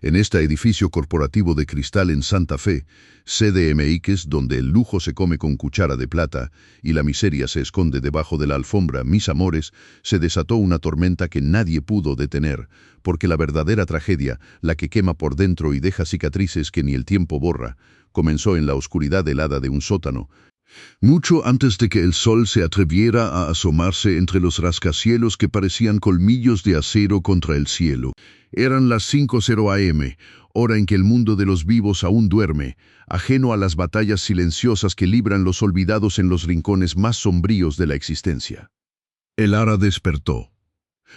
En este edificio corporativo de cristal en Santa Fe, CDMX, donde el lujo se come con cuchara de plata y la miseria se esconde debajo de la alfombra, mis amores, se desató una tormenta que nadie pudo detener, porque la verdadera tragedia, la que quema por dentro y deja cicatrices que ni el tiempo borra, comenzó en la oscuridad helada de un sótano, mucho antes de que el sol se atreviera a asomarse entre los rascacielos que parecían colmillos de acero contra el cielo. Eran las 5:00 AM, hora en que el mundo de los vivos aún duerme, ajeno a las batallas silenciosas que libran los olvidados en los rincones más sombríos de la existencia. El Ara despertó,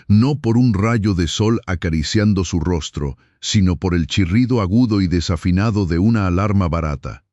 no por un rayo de sol acariciando su rostro, sino por el chirrido agudo y desafinado de una alarma barata.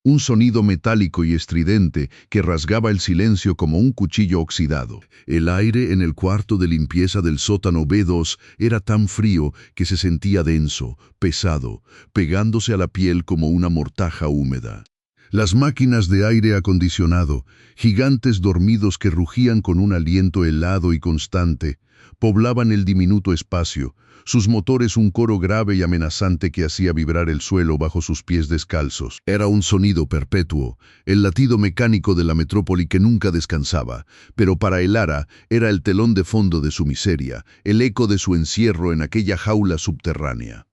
Un sonido metálico y estridente que rasgaba el silencio como un cuchillo oxidado. El aire en el cuarto de limpieza del sótano B2 era tan frío que se sentía denso, pesado, pegándose a la piel como una mortaja húmeda. Las máquinas de aire acondicionado, gigantes dormidos que rugían con un aliento helado y constante, poblaban el diminuto espacio, sus motores un coro grave y amenazante que hacía vibrar el suelo bajo sus pies descalzos. Era un sonido perpetuo, el latido mecánico de la metrópoli que nunca descansaba, pero para el Ara era el telón de fondo de su miseria, el eco de su encierro en aquella jaula subterránea.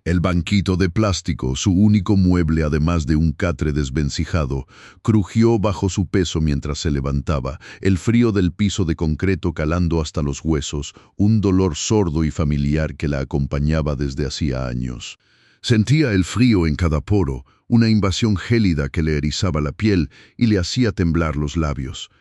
El banquito de plástico, su único mueble además de un catre desvencijado, crujió bajo su peso mientras se levantaba, el frío del piso de concreto calando hasta los huesos, un dolor sordo y familiar que la acompañaba desde hacía años. Sentía el frío en cada poro, una invasión gélida que le erizaba la piel y le hacía temblar los labios.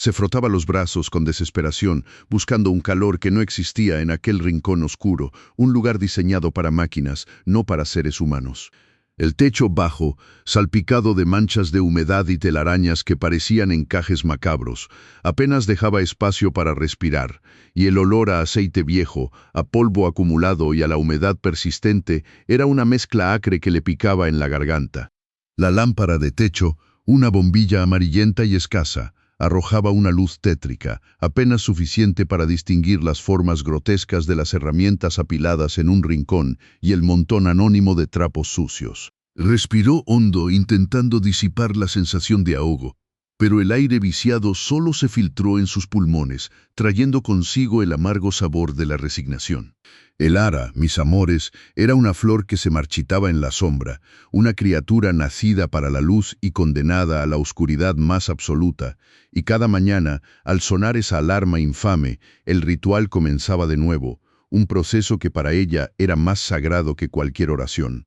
Se frotaba los brazos con desesperación, buscando un calor que no existía en aquel rincón oscuro, un lugar diseñado para máquinas, no para seres humanos. El techo bajo, salpicado de manchas de humedad y telarañas que parecían encajes macabros, apenas dejaba espacio para respirar, y el olor a aceite viejo, a polvo acumulado y a la humedad persistente era una mezcla acre que le picaba en la garganta. La lámpara de techo, una bombilla amarillenta y escasa, arrojaba una luz tétrica, apenas suficiente para distinguir las formas grotescas de las herramientas apiladas en un rincón y el montón anónimo de trapos sucios. Respiró hondo intentando disipar la sensación de ahogo, pero el aire viciado solo se filtró en sus pulmones, trayendo consigo el amargo sabor de la resignación. El Ara, mis amores, era una flor que se marchitaba en la sombra, una criatura nacida para la luz y condenada a la oscuridad más absoluta, y cada mañana, al sonar esa alarma infame, el ritual comenzaba de nuevo, un proceso que para ella era más sagrado que cualquier oración.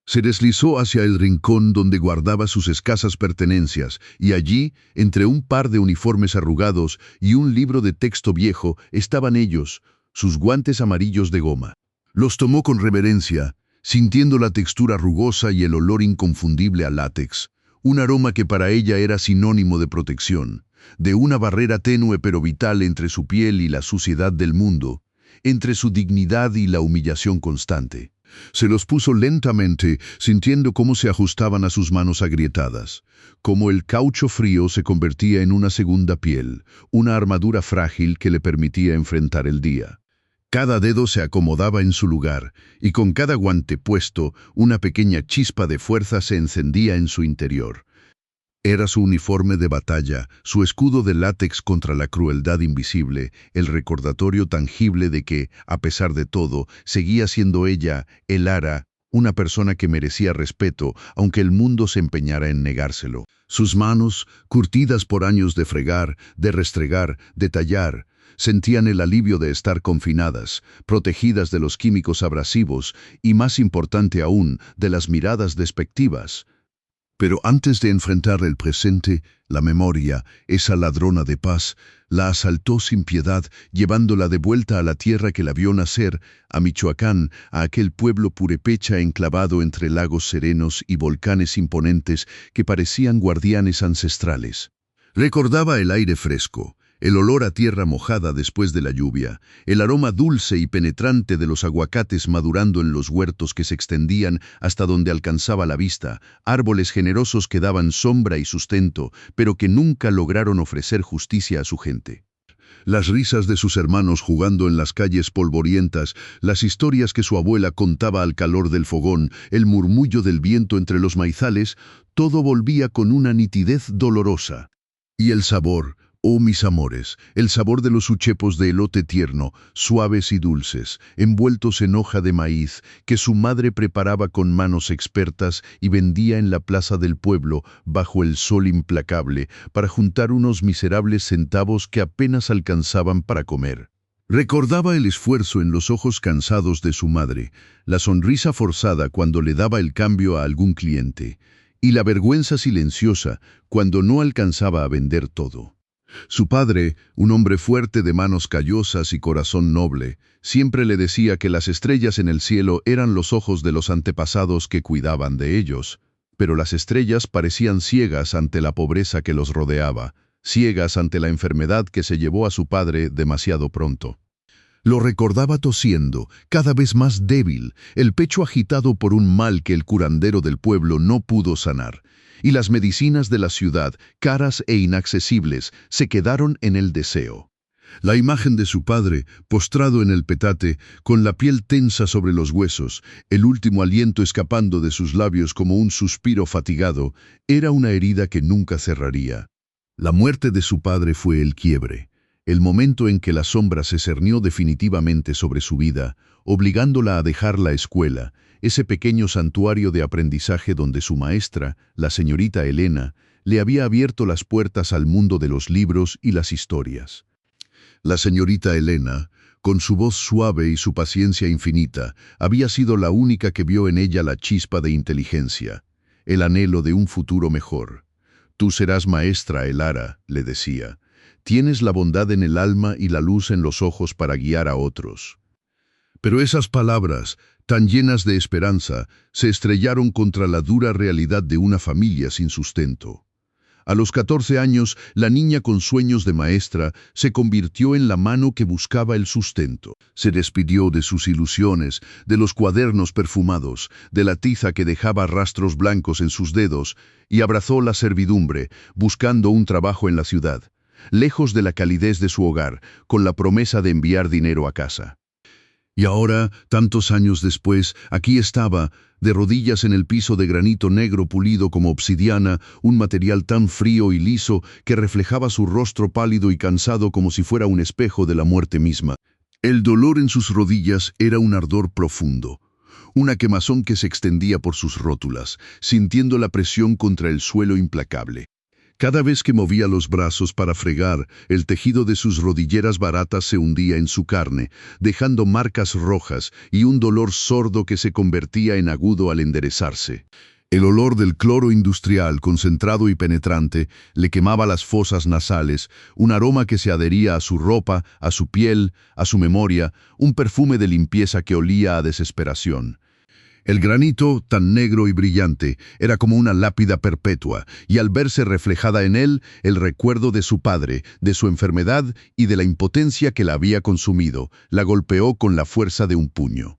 Se deslizó hacia el rincón donde guardaba sus escasas pertenencias, y allí, entre un par de uniformes arrugados y un libro de texto viejo, estaban ellos, sus guantes amarillos de goma. Los tomó con reverencia, sintiendo la textura rugosa y el olor inconfundible a látex, un aroma que para ella era sinónimo de protección, de una barrera tenue pero vital entre su piel y la suciedad del mundo, entre su dignidad y la humillación constante. Se los puso lentamente, sintiendo cómo se ajustaban a sus manos agrietadas, cómo el caucho frío se convertía en una segunda piel, una armadura frágil que le permitía enfrentar el día. Cada dedo se acomodaba en su lugar, y con cada guante puesto, una pequeña chispa de fuerza se encendía en su interior. Era su uniforme de batalla, su escudo de látex contra la crueldad invisible, el recordatorio tangible de que, a pesar de todo, seguía siendo ella, el Ara, una persona que merecía respeto, aunque el mundo se empeñara en negárselo. Sus manos, curtidas por años de fregar, de restregar, de tallar, sentían el alivio de estar confinadas, protegidas de los químicos abrasivos y, más importante aún, de las miradas despectivas. Pero antes de enfrentar el presente, la memoria, esa ladrona de paz, la asaltó sin piedad, llevándola de vuelta a la tierra que la vio nacer, a Michoacán, a aquel pueblo purépecha enclavado entre lagos serenos y volcanes imponentes que parecían guardianes ancestrales. Recordaba el aire fresco, el olor a tierra mojada después de la lluvia, el aroma dulce y penetrante de los aguacates madurando en los huertos que se extendían hasta donde alcanzaba la vista, árboles generosos que daban sombra y sustento, pero que nunca lograron ofrecer justicia a su gente. Las risas de sus hermanos jugando en las calles polvorientas, las historias que su abuela contaba al calor del fogón, el murmullo del viento entre los maizales, todo volvía con una nitidez dolorosa. Y el sabor, oh mis amores, el sabor de los uchepos de elote tierno, suaves y dulces, envueltos en hoja de maíz, que su madre preparaba con manos expertas y vendía en la plaza del pueblo, bajo el sol implacable, para juntar unos miserables centavos que apenas alcanzaban para comer. Recordaba el esfuerzo en los ojos cansados de su madre, la sonrisa forzada cuando le daba el cambio a algún cliente, y la vergüenza silenciosa cuando no alcanzaba a vender todo. Su padre, un hombre fuerte de manos callosas y corazón noble, siempre le decía que las estrellas en el cielo eran los ojos de los antepasados que cuidaban de ellos, pero las estrellas parecían ciegas ante la pobreza que los rodeaba, ciegas ante la enfermedad que se llevó a su padre demasiado pronto. Lo recordaba tosiendo, cada vez más débil, el pecho agitado por un mal que el curandero del pueblo no pudo sanar, y las medicinas de la ciudad, caras e inaccesibles, se quedaron en el deseo. La imagen de su padre, postrado en el petate, con la piel tensa sobre los huesos, el último aliento escapando de sus labios como un suspiro fatigado, era una herida que nunca cerraría. La muerte de su padre fue el quiebre, el momento en que la sombra se cernió definitivamente sobre su vida, obligándola a dejar la escuela, ese pequeño santuario de aprendizaje donde su maestra, la señorita Elena, le había abierto las puertas al mundo de los libros y las historias. La señorita Elena, con su voz suave y su paciencia infinita, había sido la única que vio en ella la chispa de inteligencia, el anhelo de un futuro mejor. «Tú serás maestra, Elara», le decía. «Tienes la bondad en el alma y la luz en los ojos para guiar a otros». Pero esas palabras, tan llenas de esperanza, se estrellaron contra la dura realidad de una familia sin sustento. A los 14 años, la niña con sueños de maestra se convirtió en la mano que buscaba el sustento. Se despidió de sus ilusiones, de los cuadernos perfumados, de la tiza que dejaba rastros blancos en sus dedos, y abrazó la servidumbre, buscando un trabajo en la ciudad, lejos de la calidez de su hogar, con la promesa de enviar dinero a casa. Y ahora, tantos años después, aquí estaba, de rodillas en el piso de granito negro pulido como obsidiana, un material tan frío y liso que reflejaba su rostro pálido y cansado como si fuera un espejo de la muerte misma. El dolor en sus rodillas era un ardor profundo, una quemazón que se extendía por sus rótulas, sintiendo la presión contra el suelo implacable. Cada vez que movía los brazos para fregar, el tejido de sus rodilleras baratas se hundía en su carne, dejando marcas rojas y un dolor sordo que se convertía en agudo al enderezarse. El olor del cloro industrial, concentrado y penetrante, le quemaba las fosas nasales, un aroma que se adhería a su ropa, a su piel, a su memoria, un perfume de limpieza que olía a desesperación. El granito, tan negro y brillante, era como una lápida perpetua, y al verse reflejada en él, el recuerdo de su padre, de su enfermedad y de la impotencia que la había consumido, la golpeó con la fuerza de un puño.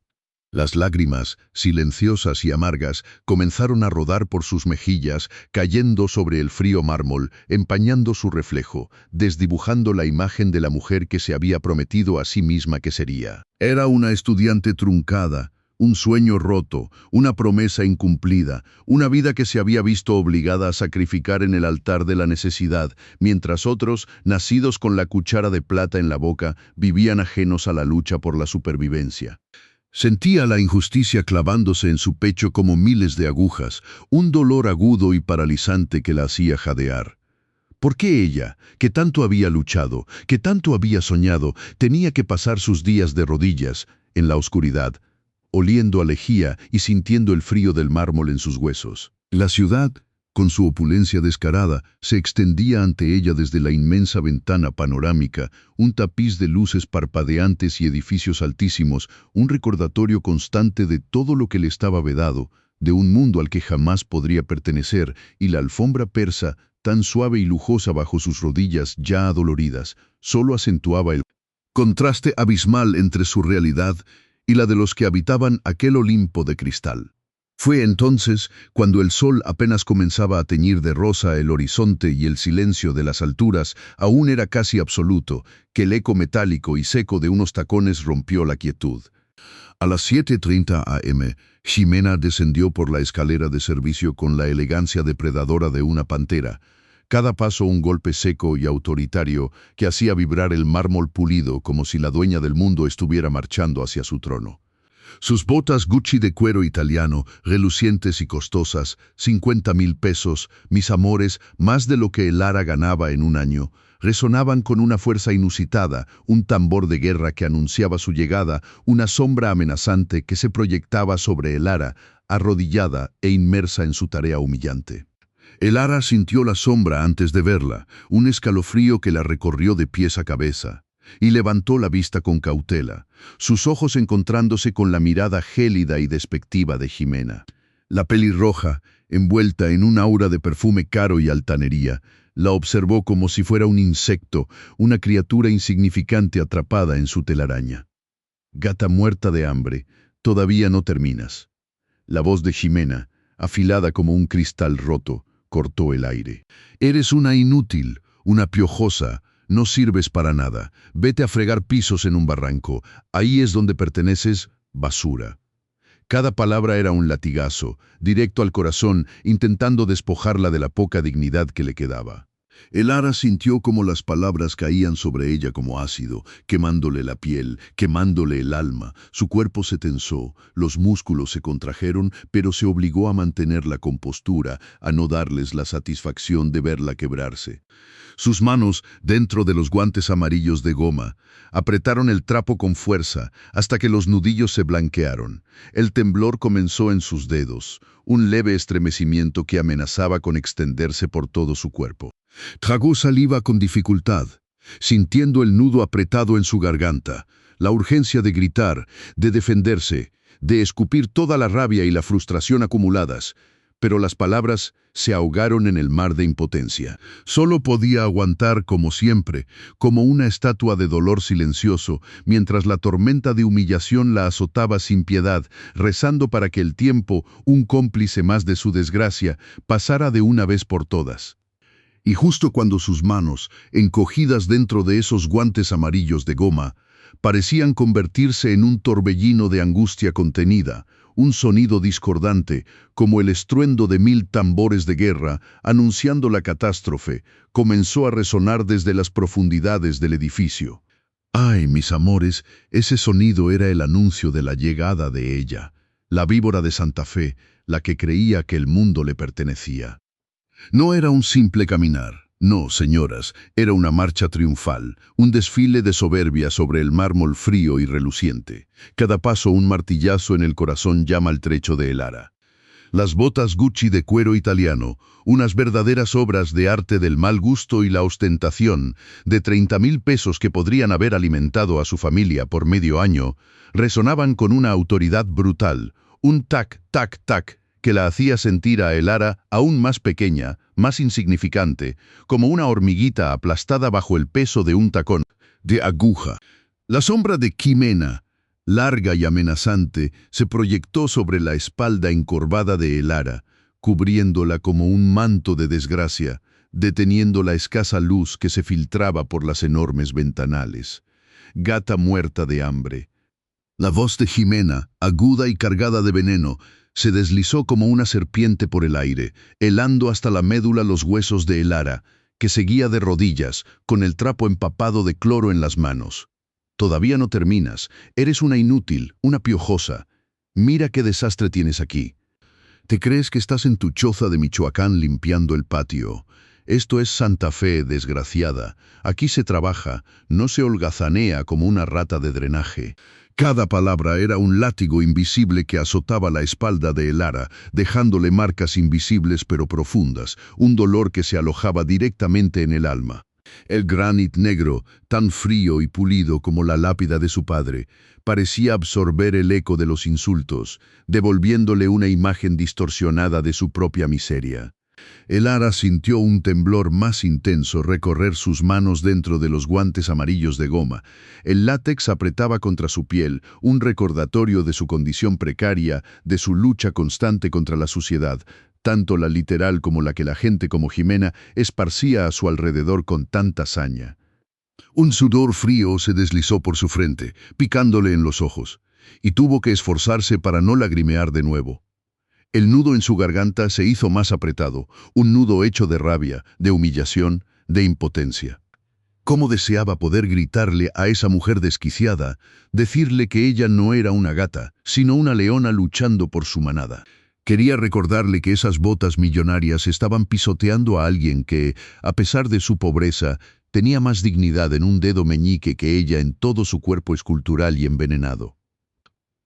Las lágrimas, silenciosas y amargas, comenzaron a rodar por sus mejillas, cayendo sobre el frío mármol, empañando su reflejo, desdibujando la imagen de la mujer que se había prometido a sí misma que sería. Era una estudiante truncada, un sueño roto, una promesa incumplida, una vida que se había visto obligada a sacrificar en el altar de la necesidad, mientras otros, nacidos con la cuchara de plata en la boca, vivían ajenos a la lucha por la supervivencia. Sentía la injusticia clavándose en su pecho como miles de agujas, un dolor agudo y paralizante que la hacía jadear. ¿Por qué ella, que tanto había luchado, que tanto había soñado, tenía que pasar sus días de rodillas, en la oscuridad, oliendo a lejía y sintiendo el frío del mármol en sus huesos? La ciudad, con su opulencia descarada, se extendía ante ella desde la inmensa ventana panorámica, un tapiz de luces parpadeantes y edificios altísimos, un recordatorio constante de todo lo que le estaba vedado, de un mundo al que jamás podría pertenecer, y la alfombra persa, tan suave y lujosa bajo sus rodillas ya adoloridas, solo acentuaba el contraste abismal entre su realidad y la de los que habitaban aquel Olimpo de cristal. Fue entonces, cuando el sol apenas comenzaba a teñir de rosa el horizonte y el silencio de las alturas aún era casi absoluto, que el eco metálico y seco de unos tacones rompió la quietud. A las 7:30 am, Ximena descendió por la escalera de servicio con la elegancia depredadora de una pantera. Cada paso un golpe seco y autoritario que hacía vibrar el mármol pulido como si la dueña del mundo estuviera marchando hacia su trono. Sus botas Gucci de cuero italiano, relucientes y costosas, 50.000 pesos, mis amores, más de lo que el Lara ganaba en un año, resonaban con una fuerza inusitada, un tambor de guerra que anunciaba su llegada, una sombra amenazante que se proyectaba sobre el Lara, arrodillada e inmersa en su tarea humillante. El Lara sintió la sombra antes de verla, un escalofrío que la recorrió de pies a cabeza, y levantó la vista con cautela, sus ojos encontrándose con la mirada gélida y despectiva de Ximena. La pelirroja, envuelta en un aura de perfume caro y altanería, la observó como si fuera un insecto, una criatura insignificante atrapada en su telaraña. Gata muerta de hambre, todavía no terminas. La voz de Ximena, afilada como un cristal roto, cortó el aire. Eres una inútil, una piojosa, no sirves para nada. Vete a fregar pisos en un barranco. Ahí es donde perteneces, basura. Cada palabra era un latigazo, directo al corazón, intentando despojarla de la poca dignidad que le quedaba. El Lara sintió como las palabras caían sobre ella como ácido, quemándole la piel, quemándole el alma. Su cuerpo se tensó, los músculos se contrajeron, pero se obligó a mantener la compostura, a no darles la satisfacción de verla quebrarse. Sus manos, dentro de los guantes amarillos de goma, apretaron el trapo con fuerza hasta que los nudillos se blanquearon. El temblor comenzó en sus dedos, un leve estremecimiento que amenazaba con extenderse por todo su cuerpo. Tragó saliva con dificultad, sintiendo el nudo apretado en su garganta, la urgencia de gritar, de defenderse, de escupir toda la rabia y la frustración acumuladas, pero las palabras se ahogaron en el mar de impotencia. Solo podía aguantar como siempre, como una estatua de dolor silencioso, mientras la tormenta de humillación la azotaba sin piedad, rezando para que el tiempo, un cómplice más de su desgracia, pasara de una vez por todas. Y justo cuando sus manos, encogidas dentro de esos guantes amarillos de goma, parecían convertirse en un torbellino de angustia contenida, un sonido discordante, como el estruendo de 1000 tambores de guerra, anunciando la catástrofe, comenzó a resonar desde las profundidades del edificio. ¡Ay, mis amores! Ese sonido era el anuncio de la llegada de ella, la víbora de Santa Fe, la que creía que el mundo le pertenecía. No era un simple caminar. No, señoras, era una marcha triunfal, un desfile de soberbia sobre el mármol frío y reluciente. Cada paso un martillazo en el corazón ya maltrecho de el Lara. Las botas Gucci de cuero italiano, unas verdaderas obras de arte del mal gusto y la ostentación, de 30.000 pesos que podrían haber alimentado a su familia por medio año, resonaban con una autoridad brutal, un tac, tac, tac, que la hacía sentir a el Lara aún más pequeña, más insignificante, como una hormiguita aplastada bajo el peso de un tacón de aguja. La sombra de Ximena, larga y amenazante, se proyectó sobre la espalda encorvada de el Lara, cubriéndola como un manto de desgracia, deteniendo la escasa luz que se filtraba por las enormes ventanales. Gata muerta de hambre. La voz de Ximena, aguda y cargada de veneno, se deslizó como una serpiente por el aire, helando hasta la médula los huesos de el Lara, que seguía de rodillas, con el trapo empapado de cloro en las manos. Todavía no terminas, eres una inútil, una piojosa. Mira qué desastre tienes aquí. ¿Te crees que estás en tu choza de Michoacán limpiando el patio? Esto es Santa Fe, desgraciada. Aquí se trabaja, no se holgazanea como una rata de drenaje. Cada palabra era un látigo invisible que azotaba la espalda de el Lara, dejándole marcas invisibles pero profundas, un dolor que se alojaba directamente en el alma. El granit negro, tan frío y pulido como la lápida de su padre, parecía absorber el eco de los insultos, devolviéndole una imagen distorsionada de su propia miseria. Elara sintió un temblor más intenso recorrer sus manos dentro de los guantes amarillos de goma. El látex apretaba contra su piel, un recordatorio de su condición precaria, de su lucha constante contra la suciedad, tanto la literal como la que la gente como Jimena esparcía a su alrededor con tanta saña. Un sudor frío se deslizó por su frente, picándole en los ojos, y tuvo que esforzarse para no lagrimear de nuevo. El nudo en su garganta se hizo más apretado, un nudo hecho de rabia, de humillación, de impotencia. ¿Cómo deseaba poder gritarle a esa mujer desquiciada, decirle que ella no era una gata, sino una leona luchando por su manada? Quería recordarle que esas botas millonarias estaban pisoteando a alguien que, a pesar de su pobreza, tenía más dignidad en un dedo meñique que ella en todo su cuerpo escultural y envenenado.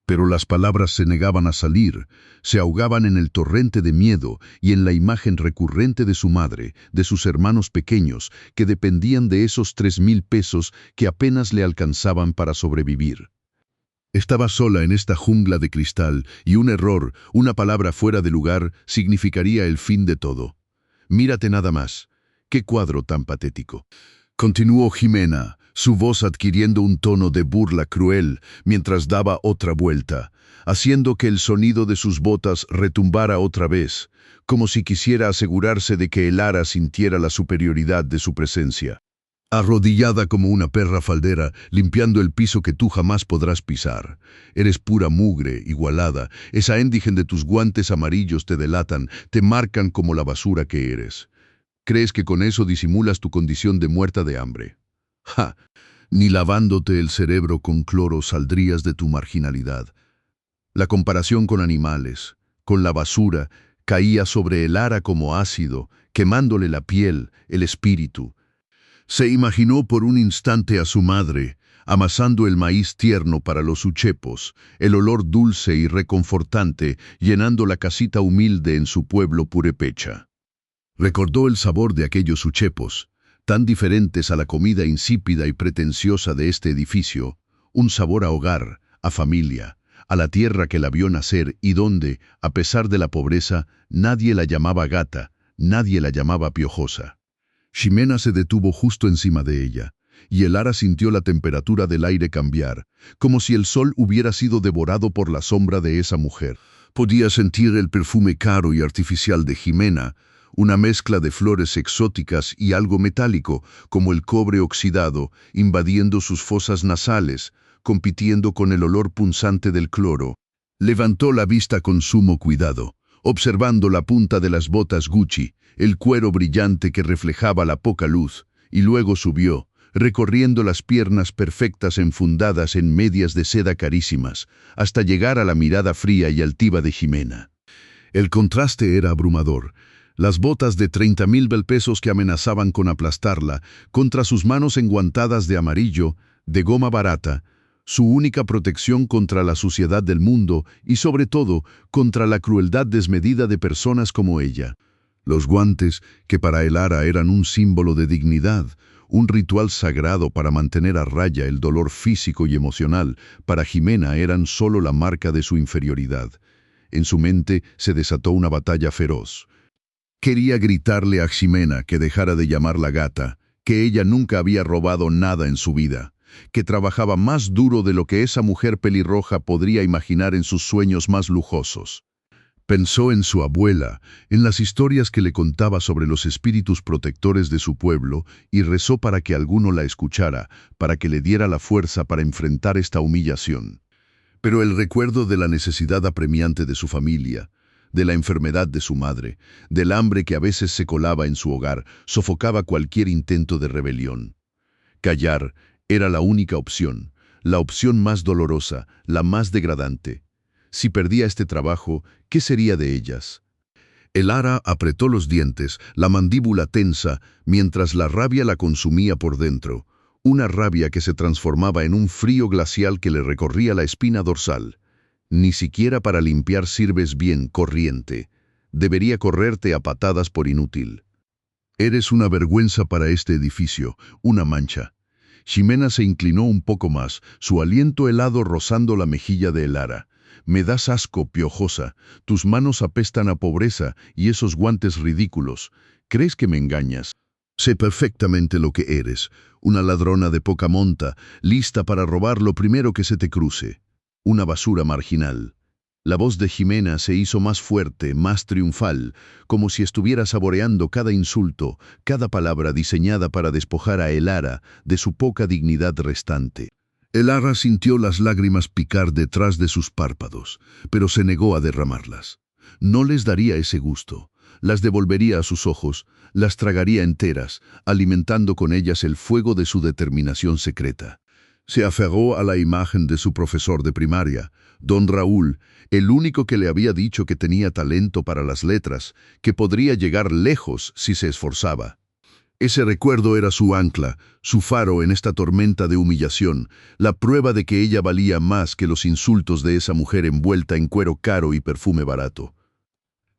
Pero las palabras se negaban a salir, se ahogaban en el torrente de miedo y en la imagen recurrente de su madre, de sus hermanos pequeños, que dependían de esos 3,000 pesos que apenas le alcanzaban para sobrevivir. Estaba sola en esta jungla de cristal y un error, una palabra fuera de lugar, significaría el fin de todo. Mírate nada más. ¡Qué cuadro tan patético! Continuó Jimena, su voz adquiriendo un tono de burla cruel mientras daba otra vuelta, haciendo que el sonido de sus botas retumbara otra vez, como si quisiera asegurarse de que Elara sintiera la superioridad de su presencia. Arrodillada como una perra faldera, limpiando el piso que tú jamás podrás pisar. Eres pura mugre, igualada. Esa indigen de tus guantes amarillos te delatan, te marcan como la basura que eres. ¿Crees que con eso disimulas tu condición de muerta de hambre? ¡Ja! Ni lavándote el cerebro con cloro saldrías de tu marginalidad. La comparación con animales, con la basura, caía sobre Elara como ácido, quemándole la piel, el espíritu. Se imaginó por un instante a su madre, amasando el maíz tierno para los uchepos, el olor dulce y reconfortante llenando la casita humilde en su pueblo purépecha. Recordó el sabor de aquellos uchepos, tan diferentes a la comida insípida y pretenciosa de este edificio, un sabor a hogar, a familia, a la tierra que la vio nacer y donde, a pesar de la pobreza, nadie la llamaba gata, nadie la llamaba piojosa. Ximena se detuvo justo encima de ella, y Elara sintió la temperatura del aire cambiar, como si el sol hubiera sido devorado por la sombra de esa mujer. Podía sentir el perfume caro y artificial de Jimena, una mezcla de flores exóticas y algo metálico, como el cobre oxidado, invadiendo sus fosas nasales, compitiendo con el olor punzante del cloro. Levantó la vista con sumo cuidado, observando la punta de las botas Gucci, el cuero brillante que reflejaba la poca luz, y luego subió, recorriendo las piernas perfectas enfundadas en medias de seda carísimas, hasta llegar a la mirada fría y altiva de Jimena. El contraste era abrumador. Las botas de 30,000 pesos que amenazaban con aplastarla, contra sus manos enguantadas de amarillo, de goma barata, su única protección contra la suciedad del mundo y sobre todo contra la crueldad desmedida de personas como ella. Los guantes, que para Elara eran un símbolo de dignidad, un ritual sagrado para mantener a raya el dolor físico y emocional, para Jimena eran solo la marca de su inferioridad. En su mente se desató una batalla feroz. Quería gritarle a Ximena que dejara de llamarla gata, que ella nunca había robado nada en su vida, que trabajaba más duro de lo que esa mujer pelirroja podría imaginar en sus sueños más lujosos. Pensó en su abuela, en las historias que le contaba sobre los espíritus protectores de su pueblo y rezó para que alguno la escuchara, para que le diera la fuerza para enfrentar esta humillación. Pero el recuerdo de la necesidad apremiante de su familia, de la enfermedad de su madre, del hambre que a veces se colaba en su hogar, sofocaba cualquier intento de rebelión. Callar era la única opción, la opción más dolorosa, la más degradante. Si perdía este trabajo, ¿qué sería de ellas? Elara apretó los dientes, la mandíbula tensa, mientras la rabia la consumía por dentro, una rabia que se transformaba en un frío glacial que le recorría la espina dorsal. Ni siquiera para limpiar sirves bien, corriente. Debería correrte a patadas por inútil. Eres una vergüenza para este edificio, una mancha. Ximena se inclinó un poco más, su aliento helado rozando la mejilla de Elara. Me das asco, piojosa. Tus manos apestan a pobreza y esos guantes ridículos. ¿Crees que me engañas? Sé perfectamente lo que eres, una ladrona de poca monta, lista para robar lo primero que se te cruce. Una basura marginal. La voz de Ximena se hizo más fuerte, más triunfal, como si estuviera saboreando cada insulto, cada palabra diseñada para despojar a Elara de su poca dignidad restante. Elara sintió las lágrimas picar detrás de sus párpados, pero se negó a derramarlas. No les daría ese gusto. Las devolvería a sus ojos, las tragaría enteras, alimentando con ellas el fuego de su determinación secreta. Se aferró a la imagen de su profesor de primaria, don Raúl, el único que le había dicho que tenía talento para las letras, que podría llegar lejos si se esforzaba. Ese recuerdo era su ancla, su faro en esta tormenta de humillación, la prueba de que ella valía más que los insultos de esa mujer envuelta en cuero caro y perfume barato.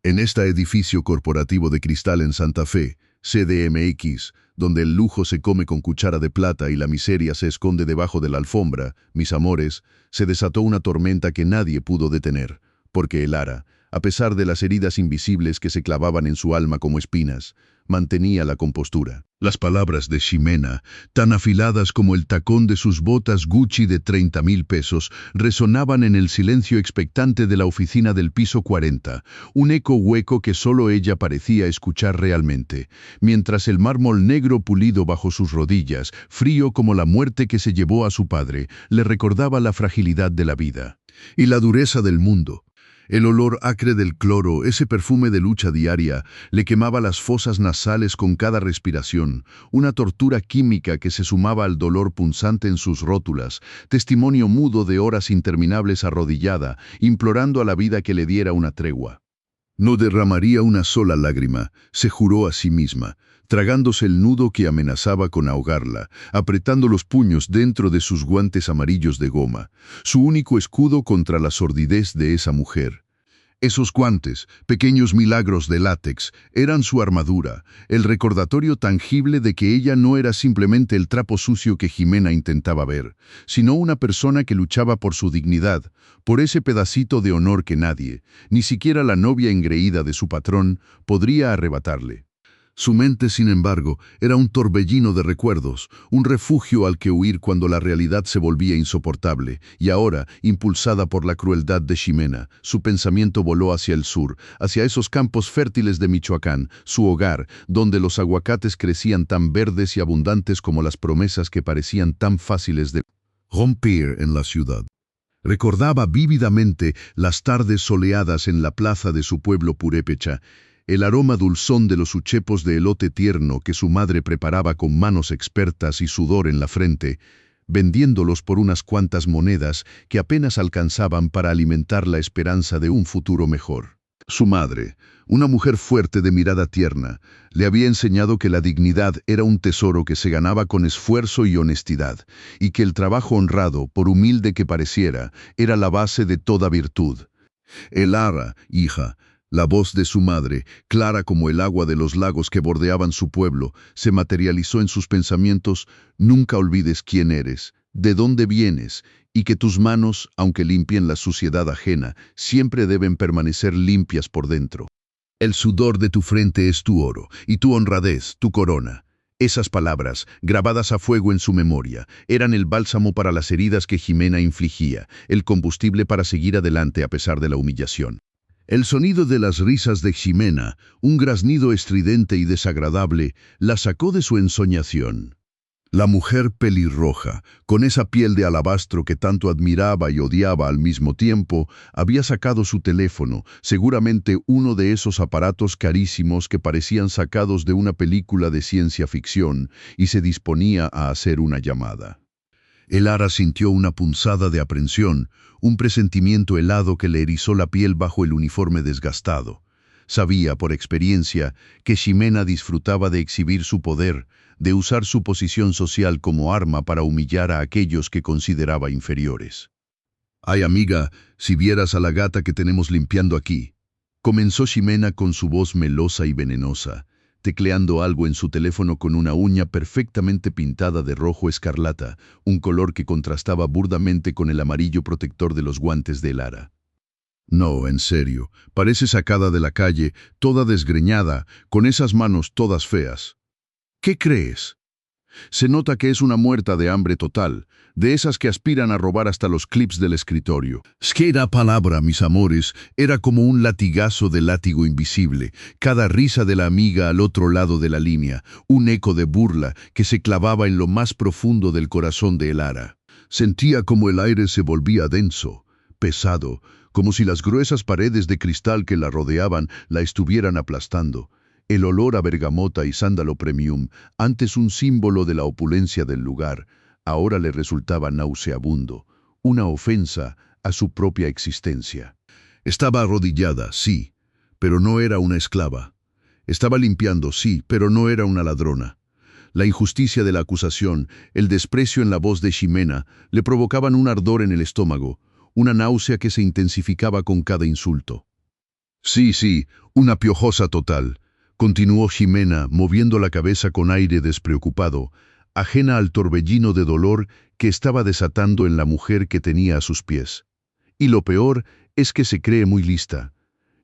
En este edificio corporativo de cristal en Santa Fe, CDMX, donde el lujo se come con cuchara de plata y la miseria se esconde debajo de la alfombra, mis amores, se desató una tormenta que nadie pudo detener, porque Elara, a pesar de las heridas invisibles que se clavaban en su alma como espinas, mantenía la compostura. Las palabras de Ximena, tan afiladas como el tacón de sus botas Gucci de 30,000 pesos, resonaban en el silencio expectante de la oficina del piso 40, un eco hueco que solo ella parecía escuchar realmente, mientras el mármol negro pulido bajo sus rodillas, frío como la muerte que se llevó a su padre, le recordaba la fragilidad de la vida y la dureza del mundo. El olor acre del cloro, ese perfume de lucha diaria, le quemaba las fosas nasales con cada respiración, una tortura química que se sumaba al dolor punzante en sus rótulas, testimonio mudo de horas interminables arrodillada, implorando a la vida que le diera una tregua. No derramaría una sola lágrima, se juró a sí misma, tragándose el nudo que amenazaba con ahogarla, apretando los puños dentro de sus guantes amarillos de goma, su único escudo contra la sordidez de esa mujer. Esos guantes, pequeños milagros de látex, eran su armadura, el recordatorio tangible de que ella no era simplemente el trapo sucio que Ximena intentaba ver, sino una persona que luchaba por su dignidad, por ese pedacito de honor que nadie, ni siquiera la novia engreída de su patrón, podría arrebatarle. Su mente, sin embargo, era un torbellino de recuerdos, un refugio al que huir cuando la realidad se volvía insoportable, y ahora, impulsada por la crueldad de Ximena, su pensamiento voló hacia el sur, hacia esos campos fértiles de Michoacán, su hogar, donde los aguacates crecían tan verdes y abundantes como las promesas que parecían tan fáciles de romper en la ciudad. Recordaba vívidamente las tardes soleadas en la plaza de su pueblo purépecha, el aroma dulzón de los uchepos de elote tierno que su madre preparaba con manos expertas y sudor en la frente, vendiéndolos por unas cuantas monedas que apenas alcanzaban para alimentar la esperanza de un futuro mejor. Su madre, una mujer fuerte de mirada tierna, le había enseñado que la dignidad era un tesoro que se ganaba con esfuerzo y honestidad, y que el trabajo honrado, por humilde que pareciera, era la base de toda virtud. Elara, hija, la voz de su madre, clara como el agua de los lagos que bordeaban su pueblo, se materializó en sus pensamientos: nunca olvides quién eres, de dónde vienes, y que tus manos, aunque limpien la suciedad ajena, siempre deben permanecer limpias por dentro. El sudor de tu frente es tu oro, y tu honradez, tu corona. Esas palabras, grabadas a fuego en su memoria, eran el bálsamo para las heridas que Ximena infligía, el combustible para seguir adelante a pesar de la humillación. El sonido de las risas de Ximena, un graznido estridente y desagradable, la sacó de su ensoñación. La mujer pelirroja, con esa piel de alabastro que tanto admiraba y odiaba al mismo tiempo, había sacado su teléfono, seguramente uno de esos aparatos carísimos que parecían sacados de una película de ciencia ficción, y se disponía a hacer una llamada. Elara sintió una punzada de aprensión, un presentimiento helado que le erizó la piel bajo el uniforme desgastado. Sabía, por experiencia, que Ximena disfrutaba de exhibir su poder, de usar su posición social como arma para humillar a aquellos que consideraba inferiores. «Ay, amiga, si vieras a la gata que tenemos limpiando aquí», comenzó Ximena con su voz melosa y venenosa, tecleando algo en su teléfono con una uña perfectamente pintada de rojo escarlata, un color que contrastaba burdamente con el amarillo protector de los guantes de Elara. No, en serio, parece sacada de la calle, toda desgreñada, con esas manos todas feas. ¿Qué crees? Se nota que es una muerta de hambre total, de esas que aspiran a robar hasta los clips del escritorio. Es que la palabra, mis amores, era como un latigazo de látigo invisible, cada risa de la amiga al otro lado de la línea, un eco de burla que se clavaba en lo más profundo del corazón de Elara. Sentía como el aire se volvía denso, pesado, como si las gruesas paredes de cristal que la rodeaban la estuvieran aplastando. El olor a bergamota y sándalo premium, antes un símbolo de la opulencia del lugar, ahora le resultaba nauseabundo, una ofensa a su propia existencia. Estaba arrodillada, sí, pero no era una esclava. Estaba limpiando, sí, pero no era una ladrona. La injusticia de la acusación, el desprecio en la voz de Ximena, le provocaban un ardor en el estómago, una náusea que se intensificaba con cada insulto. Sí, una piojosa total, continuó Ximena, moviendo la cabeza con aire despreocupado, ajena al torbellino de dolor que estaba desatando en la mujer que tenía a sus pies. Y lo peor es que se cree muy lista.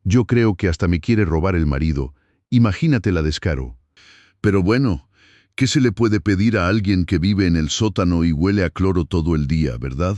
Yo creo que hasta me quiere robar el marido. Imagínate la descaro. Pero bueno, ¿qué se le puede pedir a alguien que vive en el sótano y huele a cloro todo el día, verdad?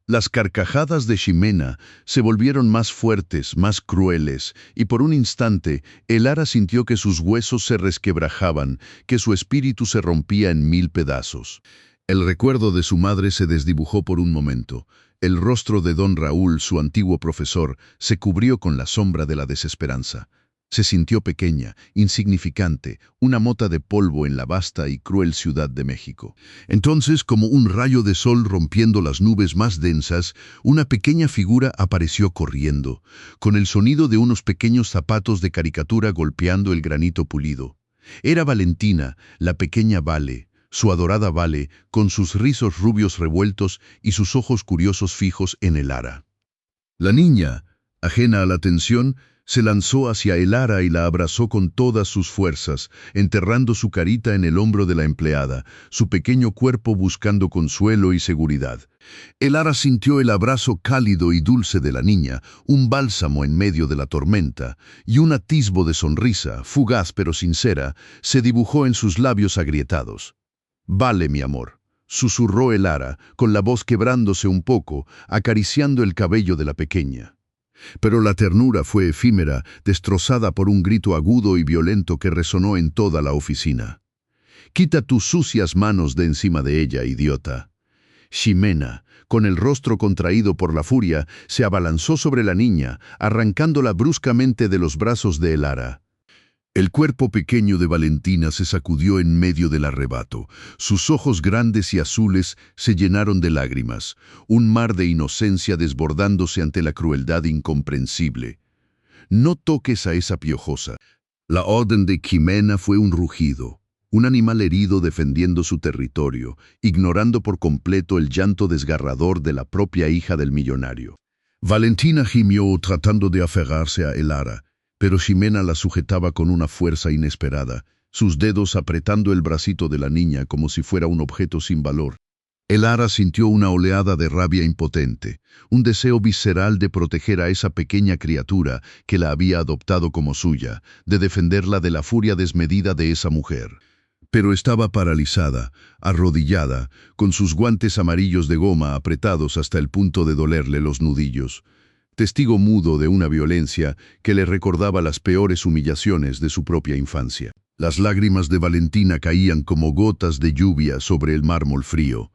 Las carcajadas de Ximena se volvieron más fuertes, más crueles, y por un instante Elara sintió que sus huesos se resquebrajaban, que su espíritu se rompía en 1000 pedazos. El recuerdo de su madre se desdibujó por un momento. El rostro de don Raúl, su antiguo profesor, se cubrió con la sombra de la desesperanza. Se sintió pequeña, insignificante, una mota de polvo en la vasta y cruel Ciudad de México. Entonces, como un rayo de sol rompiendo las nubes más densas, una pequeña figura apareció corriendo, con el sonido de unos pequeños zapatos de caricatura golpeando el granito pulido. Era Valentina, la pequeña Vale, su adorada Vale, con sus rizos rubios revueltos y sus ojos curiosos fijos en Elara. La niña, ajena a la tensión, se lanzó hacia Elara y la abrazó con todas sus fuerzas, enterrando su carita en el hombro de la empleada, su pequeño cuerpo buscando consuelo y seguridad. Elara sintió el abrazo cálido y dulce de la niña, un bálsamo en medio de la tormenta, y un atisbo de sonrisa, fugaz pero sincera, se dibujó en sus labios agrietados. «Vale, mi amor», susurró Elara, con la voz quebrándose un poco, acariciando el cabello de la pequeña. Pero la ternura fue efímera, destrozada por un grito agudo y violento que resonó en toda la oficina. «Quita tus sucias manos de encima de ella, idiota». Ximena, con el rostro contraído por la furia, se abalanzó sobre la niña, arrancándola bruscamente de los brazos de Elara. El cuerpo pequeño de Valentina se sacudió en medio del arrebato. Sus ojos grandes y azules se llenaron de lágrimas, un mar de inocencia desbordándose ante la crueldad incomprensible. «No toques a esa piojosa». La orden de Ximena fue un rugido, un animal herido defendiendo su territorio, ignorando por completo el llanto desgarrador de la propia hija del millonario. Valentina gimió tratando de aferrarse a Elara, pero Ximena la sujetaba con una fuerza inesperada, sus dedos apretando el bracito de la niña como si fuera un objeto sin valor. Elara sintió una oleada de rabia impotente, un deseo visceral de proteger a esa pequeña criatura que la había adoptado como suya, de defenderla de la furia desmedida de esa mujer. Pero estaba paralizada, arrodillada, con sus guantes amarillos de goma apretados hasta el punto de dolerle los nudillos. Testigo mudo de una violencia que le recordaba las peores humillaciones de su propia infancia. Las lágrimas de Valentina caían como gotas de lluvia sobre el mármol frío.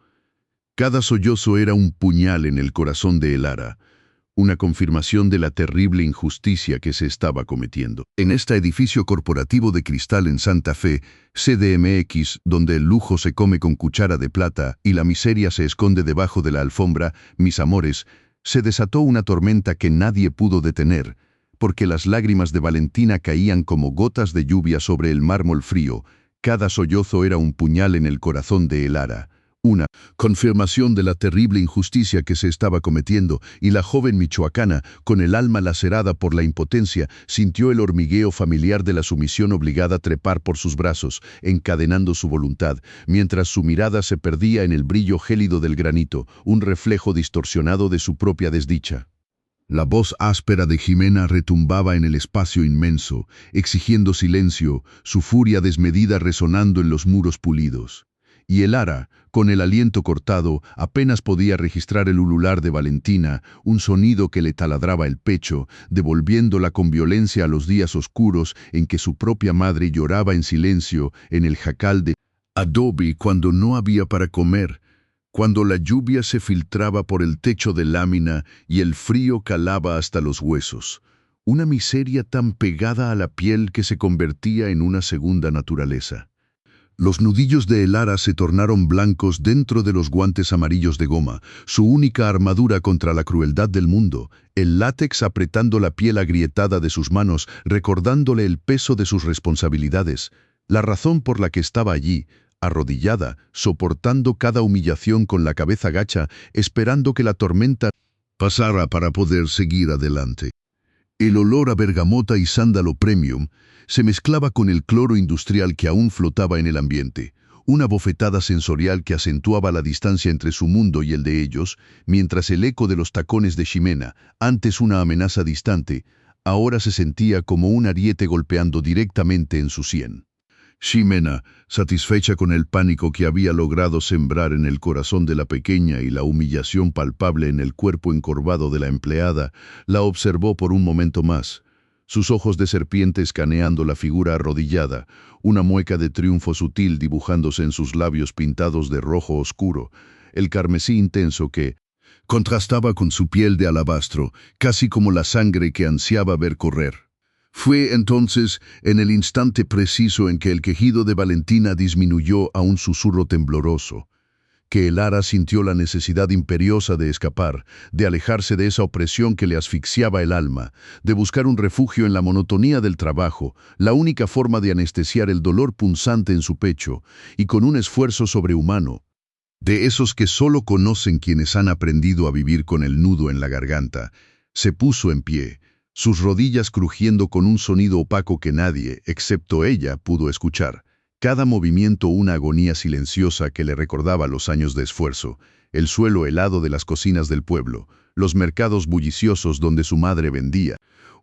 Cada sollozo era un puñal en el corazón de Elara, una confirmación de la terrible injusticia que se estaba cometiendo. En este edificio corporativo de cristal en Santa Fe, CDMX, donde el lujo se come con cuchara de plata y la miseria se esconde debajo de la alfombra, mis amores, se desató una tormenta que nadie pudo detener, porque las lágrimas de Valentina caían como gotas de lluvia sobre el mármol frío. Cada sollozo era un puñal en el corazón de Elara, una confirmación de la terrible injusticia que se estaba cometiendo, y la joven michoacana, con el alma lacerada por la impotencia, sintió el hormigueo familiar de la sumisión obligada a trepar por sus brazos, encadenando su voluntad, mientras su mirada se perdía en el brillo gélido del granito, un reflejo distorsionado de su propia desdicha. La voz áspera de Ximena retumbaba en el espacio inmenso, exigiendo silencio, su furia desmedida resonando en los muros pulidos. Y Elara, con el aliento cortado, apenas podía registrar el ulular de Valentina, un sonido que le taladraba el pecho, devolviéndola con violencia a los días oscuros en que su propia madre lloraba en silencio en el jacal de adobe cuando no había para comer, cuando la lluvia se filtraba por el techo de lámina y el frío calaba hasta los huesos. Una miseria tan pegada a la piel que se convertía en una segunda naturaleza. Los nudillos de Elara se tornaron blancos dentro de los guantes amarillos de goma, su única armadura contra la crueldad del mundo, el látex apretando la piel agrietada de sus manos, recordándole el peso de sus responsabilidades, la razón por la que estaba allí, arrodillada, soportando cada humillación con la cabeza gacha, esperando que la tormenta pasara para poder seguir adelante. El olor a bergamota y sándalo premium se mezclaba con el cloro industrial que aún flotaba en el ambiente, una bofetada sensorial que acentuaba la distancia entre su mundo y el de ellos, mientras el eco de los tacones de Ximena, antes una amenaza distante, ahora se sentía como un ariete golpeando directamente en su sien. Ximena, satisfecha con el pánico que había logrado sembrar en el corazón de la pequeña y la humillación palpable en el cuerpo encorvado de la empleada, la observó por un momento más, sus ojos de serpiente escaneando la figura arrodillada, una mueca de triunfo sutil dibujándose en sus labios pintados de rojo oscuro, el carmesí intenso que contrastaba con su piel de alabastro, casi como la sangre que ansiaba ver correr. Fue entonces, en el instante preciso en que el quejido de Valentina disminuyó a un susurro tembloroso, que Elara sintió la necesidad imperiosa de escapar, de alejarse de esa opresión que le asfixiaba el alma, de buscar un refugio en la monotonía del trabajo, la única forma de anestesiar el dolor punzante en su pecho, y con un esfuerzo sobrehumano, de esos que solo conocen quienes han aprendido a vivir con el nudo en la garganta, se puso en pie, sus rodillas crujiendo con un sonido opaco que nadie, excepto ella, pudo escuchar. Cada movimiento una agonía silenciosa que le recordaba los años de esfuerzo, el suelo helado de las cocinas del pueblo, los mercados bulliciosos donde su madre vendía,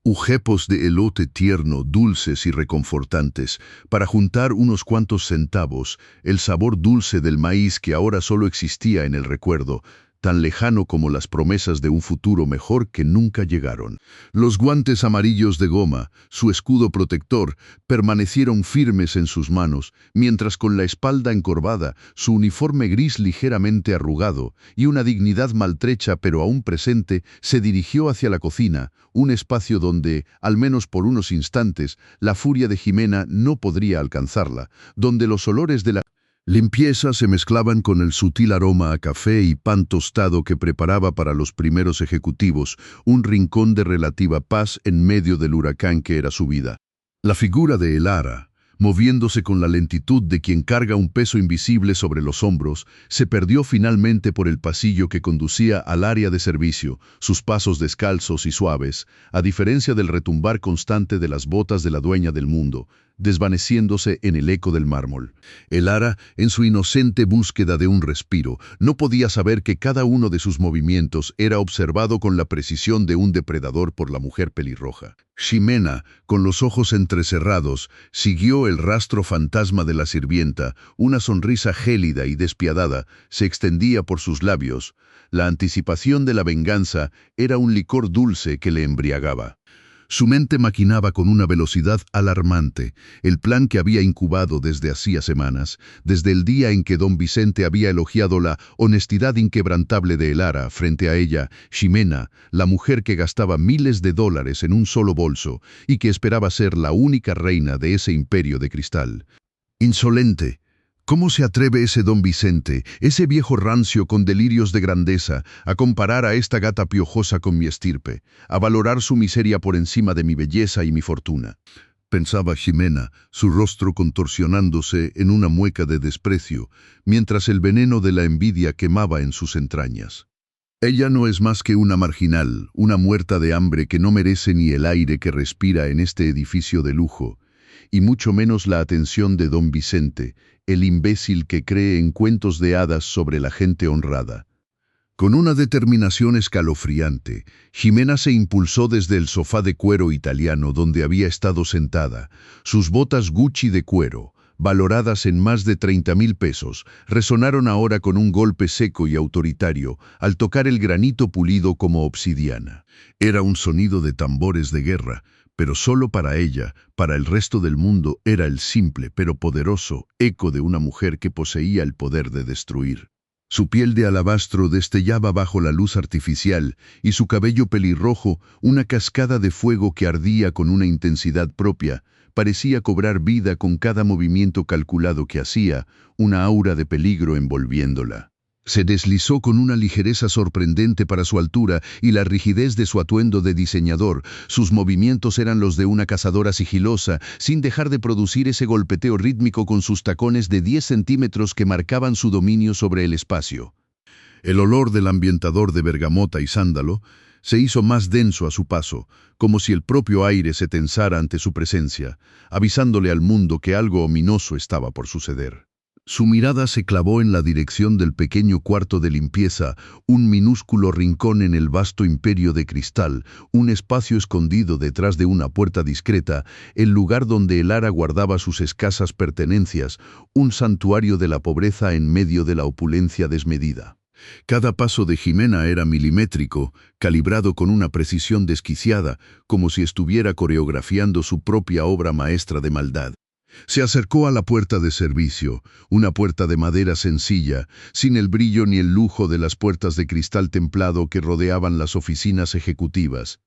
ujepos de elote tierno, dulces y reconfortantes, para juntar unos cuantos centavos, el sabor dulce del maíz que ahora solo existía en el recuerdo, tan lejano como las promesas de un futuro mejor que nunca llegaron. Los guantes amarillos de goma, su escudo protector, permanecieron firmes en sus manos, mientras con la espalda encorvada, su uniforme gris ligeramente arrugado y una dignidad maltrecha pero aún presente, se dirigió hacia la cocina, un espacio donde, al menos por unos instantes, la furia de Ximena no podría alcanzarla, donde los olores de la limpieza se mezclaban con el sutil aroma a café y pan tostado que preparaba para los primeros ejecutivos, un rincón de relativa paz en medio del huracán que era su vida. La figura de Elara, moviéndose con la lentitud de quien carga un peso invisible sobre los hombros, se perdió finalmente por el pasillo que conducía al área de servicio, sus pasos descalzos y suaves, a diferencia del retumbar constante de las botas de la dueña del mundo, desvaneciéndose en el eco del mármol. Elara, en su inocente búsqueda de un respiro, no podía saber que cada uno de sus movimientos era observado con la precisión de un depredador por la mujer pelirroja. Ximena, con los ojos entrecerrados, siguió el rastro fantasma de la sirvienta, una sonrisa gélida y despiadada se extendía por sus labios. La anticipación de la venganza era un licor dulce que le embriagaba. Su mente maquinaba con una velocidad alarmante el plan que había incubado desde hacía semanas, desde el día en que don Vicente había elogiado la honestidad inquebrantable de Elara frente a ella, Ximena, la mujer que gastaba miles de dólares en un solo bolso y que esperaba ser la única reina de ese imperio de cristal. Insolente. ¿Cómo se atreve ese don Vicente, ese viejo rancio con delirios de grandeza, a comparar a esta gata piojosa con mi estirpe, a valorar su miseria por encima de mi belleza y mi fortuna? Pensaba Ximena, su rostro contorsionándose en una mueca de desprecio, mientras el veneno de la envidia quemaba en sus entrañas. Ella no es más que una marginal, una muerta de hambre que no merece ni el aire que respira en este edificio de lujo, y mucho menos la atención de don Vicente, el imbécil que cree en cuentos de hadas sobre la gente honrada. Con una determinación escalofriante, Ximena se impulsó desde el sofá de cuero italiano donde había estado sentada. Sus botas Gucci de cuero, valoradas en más de 30.000 pesos, resonaron ahora con un golpe seco y autoritario al tocar el granito pulido como obsidiana. Era un sonido de tambores de guerra, pero solo para ella, para el resto del mundo, era el simple pero poderoso eco de una mujer que poseía el poder de destruir. Su piel de alabastro destellaba bajo la luz artificial y su cabello pelirrojo, una cascada de fuego que ardía con una intensidad propia, parecía cobrar vida con cada movimiento calculado que hacía, una aura de peligro envolviéndola. Se deslizó con una ligereza sorprendente para su altura y la rigidez de su atuendo de diseñador. Sus movimientos eran los de una cazadora sigilosa, sin dejar de producir ese golpeteo rítmico con sus tacones de 10 centímetros que marcaban su dominio sobre el espacio. El olor del ambientador de bergamota y sándalo se hizo más denso a su paso, como si el propio aire se tensara ante su presencia, avisándole al mundo que algo ominoso estaba por suceder. Su mirada se clavó en la dirección del pequeño cuarto de limpieza, un minúsculo rincón en el vasto imperio de cristal, un espacio escondido detrás de una puerta discreta, el lugar donde el Ara guardaba sus escasas pertenencias, un santuario de la pobreza en medio de la opulencia desmedida. Cada paso de Ximena era milimétrico, calibrado con una precisión desquiciada, como si estuviera coreografiando su propia obra maestra de maldad. Se acercó a la puerta de servicio, una puerta de madera sencilla, sin el brillo ni el lujo de las puertas de cristal templado que rodeaban las oficinas ejecutivas.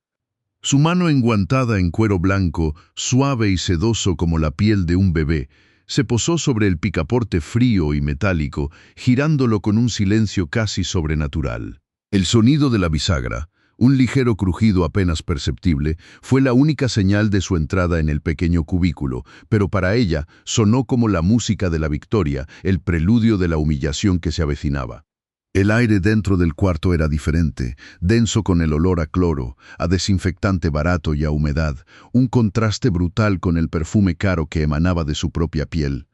Su mano enguantada en cuero blanco, suave y sedoso como la piel de un bebé, se posó sobre el picaporte frío y metálico, girándolo con un silencio casi sobrenatural. El sonido de la bisagra, un ligero crujido apenas perceptible, fue la única señal de su entrada en el pequeño cubículo, pero para ella sonó como la música de la victoria, el preludio de la humillación que se avecinaba. El aire dentro del cuarto era diferente, denso con el olor a cloro, a desinfectante barato y a humedad, un contraste brutal con el perfume caro que emanaba de su propia piel.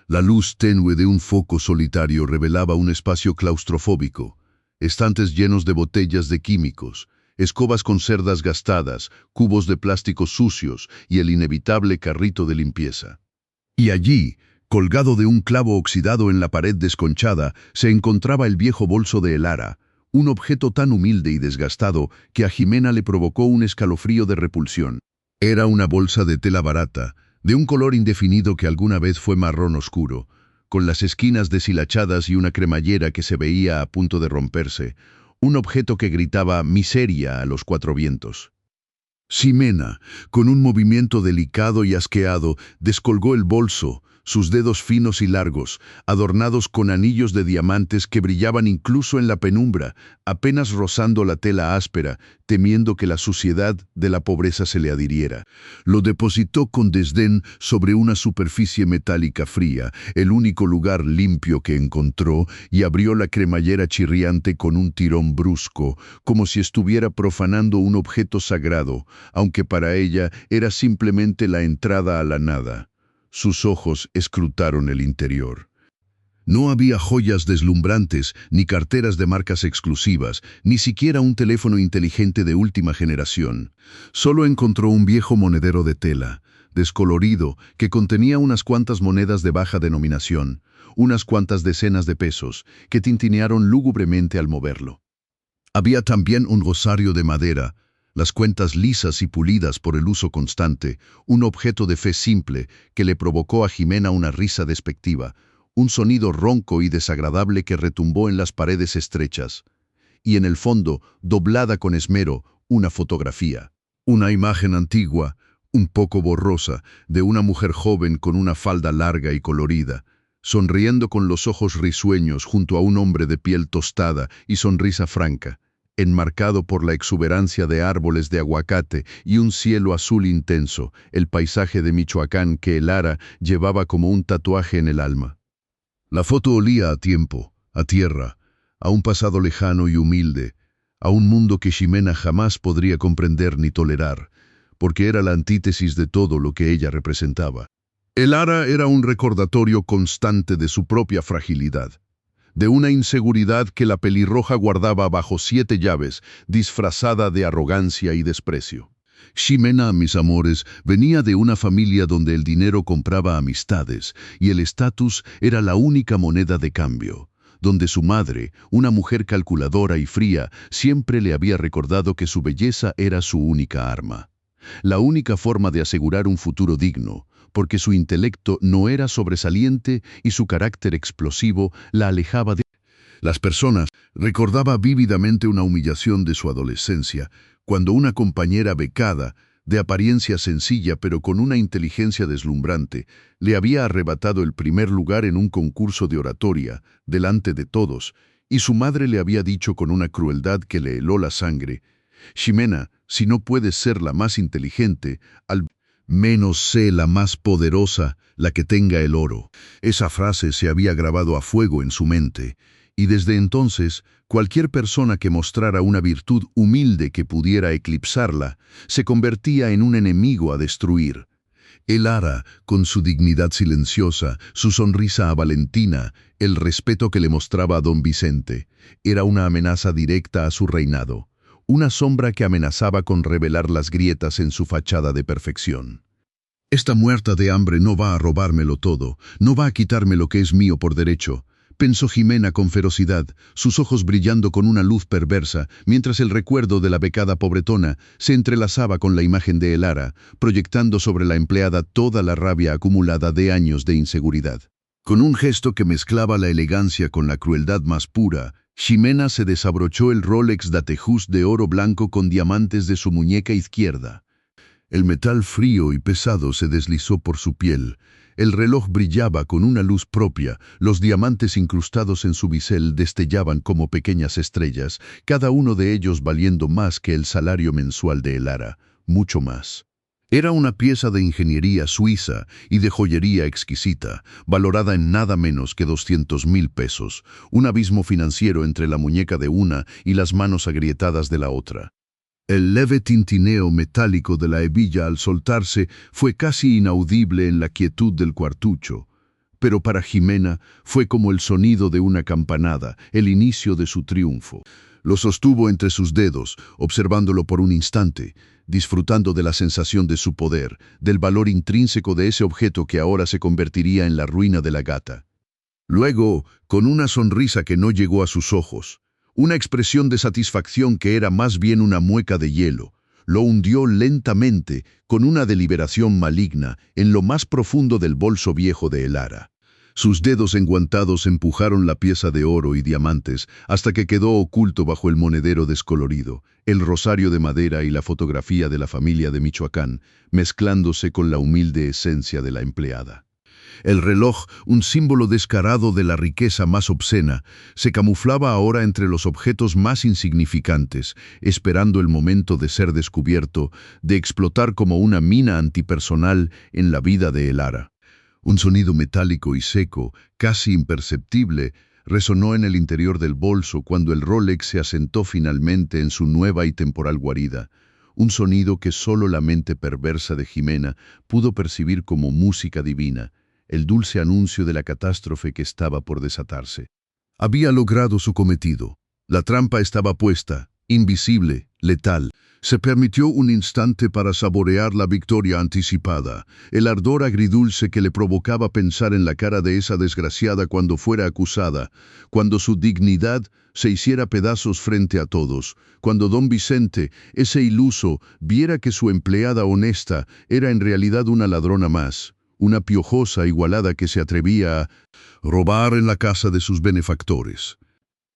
La luz tenue de un foco solitario revelaba un espacio claustrofóbico, estantes llenos de botellas de químicos, escobas con cerdas gastadas, cubos de plástico sucios y el inevitable carrito de limpieza. Y allí, colgado de un clavo oxidado en la pared desconchada, se encontraba el viejo bolso de el Ara, un objeto tan humilde y desgastado que a Ximena le provocó un escalofrío de repulsión. Era una bolsa de tela barata, de un color indefinido que alguna vez fue marrón oscuro, con las esquinas deshilachadas y una cremallera que se veía a punto de romperse, un objeto que gritaba miseria a los cuatro vientos. Ximena, con un movimiento delicado y asqueado, descolgó el bolso, sus dedos finos y largos, adornados con anillos de diamantes que brillaban incluso en la penumbra, apenas rozando la tela áspera, temiendo que la suciedad de la pobreza se le adhiriera. Lo depositó con desdén sobre una superficie metálica fría, el único lugar limpio que encontró, y abrió la cremallera chirriante con un tirón brusco, como si estuviera profanando un objeto sagrado, aunque para ella era simplemente la entrada a la nada. Sus ojos escrutaron el interior. No había joyas deslumbrantes, ni carteras de marcas exclusivas, ni siquiera un teléfono inteligente de última generación. Solo encontró un viejo monedero de tela, descolorido, que contenía unas cuantas monedas de baja denominación, unas cuantas decenas de pesos, que tintinearon lúgubremente al moverlo. Había también un rosario de madera, las cuentas lisas y pulidas por el uso constante, un objeto de fe simple que le provocó a Ximena una risa despectiva, un sonido ronco y desagradable que retumbó en las paredes estrechas, y en el fondo, doblada con esmero, una fotografía. Una imagen antigua, un poco borrosa, de una mujer joven con una falda larga y colorida, sonriendo con los ojos risueños junto a un hombre de piel tostada y sonrisa franca, enmarcado por la exuberancia de árboles de aguacate y un cielo azul intenso, el paisaje de Michoacán que el Ara llevaba como un tatuaje en el alma. La foto olía a tiempo, a tierra, a un pasado lejano y humilde, a un mundo que Ximena jamás podría comprender ni tolerar, porque era la antítesis de todo lo que ella representaba. El Ara era un recordatorio constante de su propia fragilidad, de una inseguridad que la pelirroja guardaba bajo 7 llaves, disfrazada de arrogancia y desprecio. Ximena, mis amores, venía de una familia donde el dinero compraba amistades y el estatus era la única moneda de cambio, donde su madre, una mujer calculadora y fría, siempre le había recordado que su belleza era su única arma. La única forma de asegurar un futuro digno, porque su intelecto no era sobresaliente y su carácter explosivo la alejaba de las personas. Recordaba vívidamente una humillación de su adolescencia, cuando una compañera becada, de apariencia sencilla pero con una inteligencia deslumbrante, le había arrebatado el primer lugar en un concurso de oratoria, delante de todos, y su madre le había dicho con una crueldad que le heló la sangre: «Ximena, si no puedes ser la más inteligente, al menos sé la más poderosa, la que tenga el oro». Esa frase se había grabado a fuego en su mente, y desde entonces, cualquier persona que mostrara una virtud humilde que pudiera eclipsarla, se convertía en un enemigo a destruir. Elara, con su dignidad silenciosa, su sonrisa a Valentina, el respeto que le mostraba a don Vicente, era una amenaza directa a su reinado, una sombra que amenazaba con revelar las grietas en su fachada de perfección. «Esta muerta de hambre no va a robármelo todo, no va a quitarme lo que es mío por derecho», pensó Ximena con ferocidad, sus ojos brillando con una luz perversa, mientras el recuerdo de la becada pobretona se entrelazaba con la imagen de Elara, proyectando sobre la empleada toda la rabia acumulada de años de inseguridad. Con un gesto que mezclaba la elegancia con la crueldad más pura, Ximena se desabrochó el Rolex Datejust de oro blanco con diamantes de su muñeca izquierda. El metal frío y pesado se deslizó por su piel. El reloj brillaba con una luz propia, los diamantes incrustados en su bisel destellaban como pequeñas estrellas, cada uno de ellos valiendo más que el salario mensual de Elara, mucho más. Era una pieza de ingeniería suiza y de joyería exquisita, valorada en nada menos que 200.000 pesos, un abismo financiero entre la muñeca de una y las manos agrietadas de la otra. El leve tintineo metálico de la hebilla al soltarse fue casi inaudible en la quietud del cuartucho, pero para Ximena fue como el sonido de una campanada, el inicio de su triunfo. Lo sostuvo entre sus dedos, observándolo por un instante, disfrutando de la sensación de su poder, del valor intrínseco de ese objeto que ahora se convertiría en la ruina de la gata. Luego, con una sonrisa que no llegó a sus ojos, una expresión de satisfacción que era más bien una mueca de hielo, lo hundió lentamente, con una deliberación maligna, en lo más profundo del bolso viejo de Elara. Sus dedos enguantados empujaron la pieza de oro y diamantes hasta que quedó oculto bajo el monedero descolorido, el rosario de madera y la fotografía de la familia de Michoacán, mezclándose con la humilde esencia de la empleada. El reloj, un símbolo descarado de la riqueza más obscena, se camuflaba ahora entre los objetos más insignificantes, esperando el momento de ser descubierto, de explotar como una mina antipersonal en la vida de Elara. Un sonido metálico y seco, casi imperceptible, resonó en el interior del bolso cuando el Rolex se asentó finalmente en su nueva y temporal guarida, un sonido que solo la mente perversa de Ximena pudo percibir como música divina, el dulce anuncio de la catástrofe que estaba por desatarse. Había logrado su cometido. La trampa estaba puesta, invisible, letal. Se permitió un instante para saborear la victoria anticipada, el ardor agridulce que le provocaba pensar en la cara de esa desgraciada cuando fuera acusada, cuando su dignidad se hiciera pedazos frente a todos, cuando don Vicente, ese iluso, viera que su empleada honesta era en realidad una ladrona más, una piojosa igualada que se atrevía a robar en la casa de sus benefactores.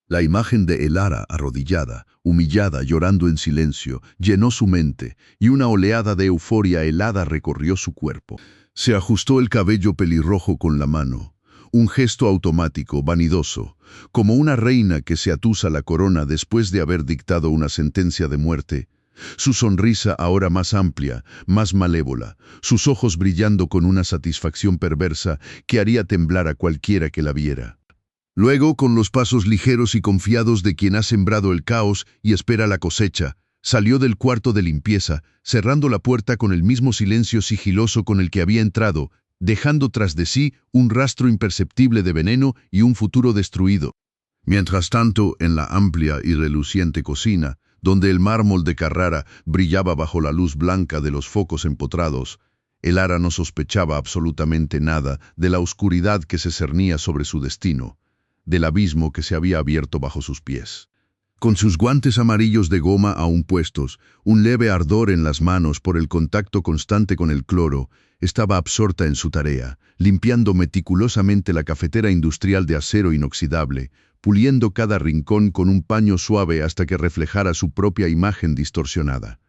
La imagen de Elara arrodillada, humillada, llorando en silencio, llenó su mente, y una oleada de euforia helada recorrió su cuerpo. Se ajustó el cabello pelirrojo con la mano, un gesto automático, vanidoso, como una reina que se atusa la corona después de haber dictado una sentencia de muerte. Su sonrisa ahora más amplia, más malévola, sus ojos brillando con una satisfacción perversa que haría temblar a cualquiera que la viera. Luego, con los pasos ligeros y confiados de quien ha sembrado el caos y espera la cosecha, salió del cuarto de limpieza, cerrando la puerta con el mismo silencio sigiloso con el que había entrado, dejando tras de sí un rastro imperceptible de veneno y un futuro destruido. Mientras tanto, en la amplia y reluciente cocina, donde el mármol de Carrara brillaba bajo la luz blanca de los focos empotrados, Elara no sospechaba absolutamente nada de la oscuridad que se cernía sobre su destino, del abismo que se había abierto bajo sus pies. Con sus guantes amarillos de goma aún puestos, un leve ardor en las manos por el contacto constante con el cloro, estaba absorta en su tarea, limpiando meticulosamente la cafetera industrial de acero inoxidable, puliendo cada rincón con un paño suave hasta que reflejara su propia imagen distorsionada.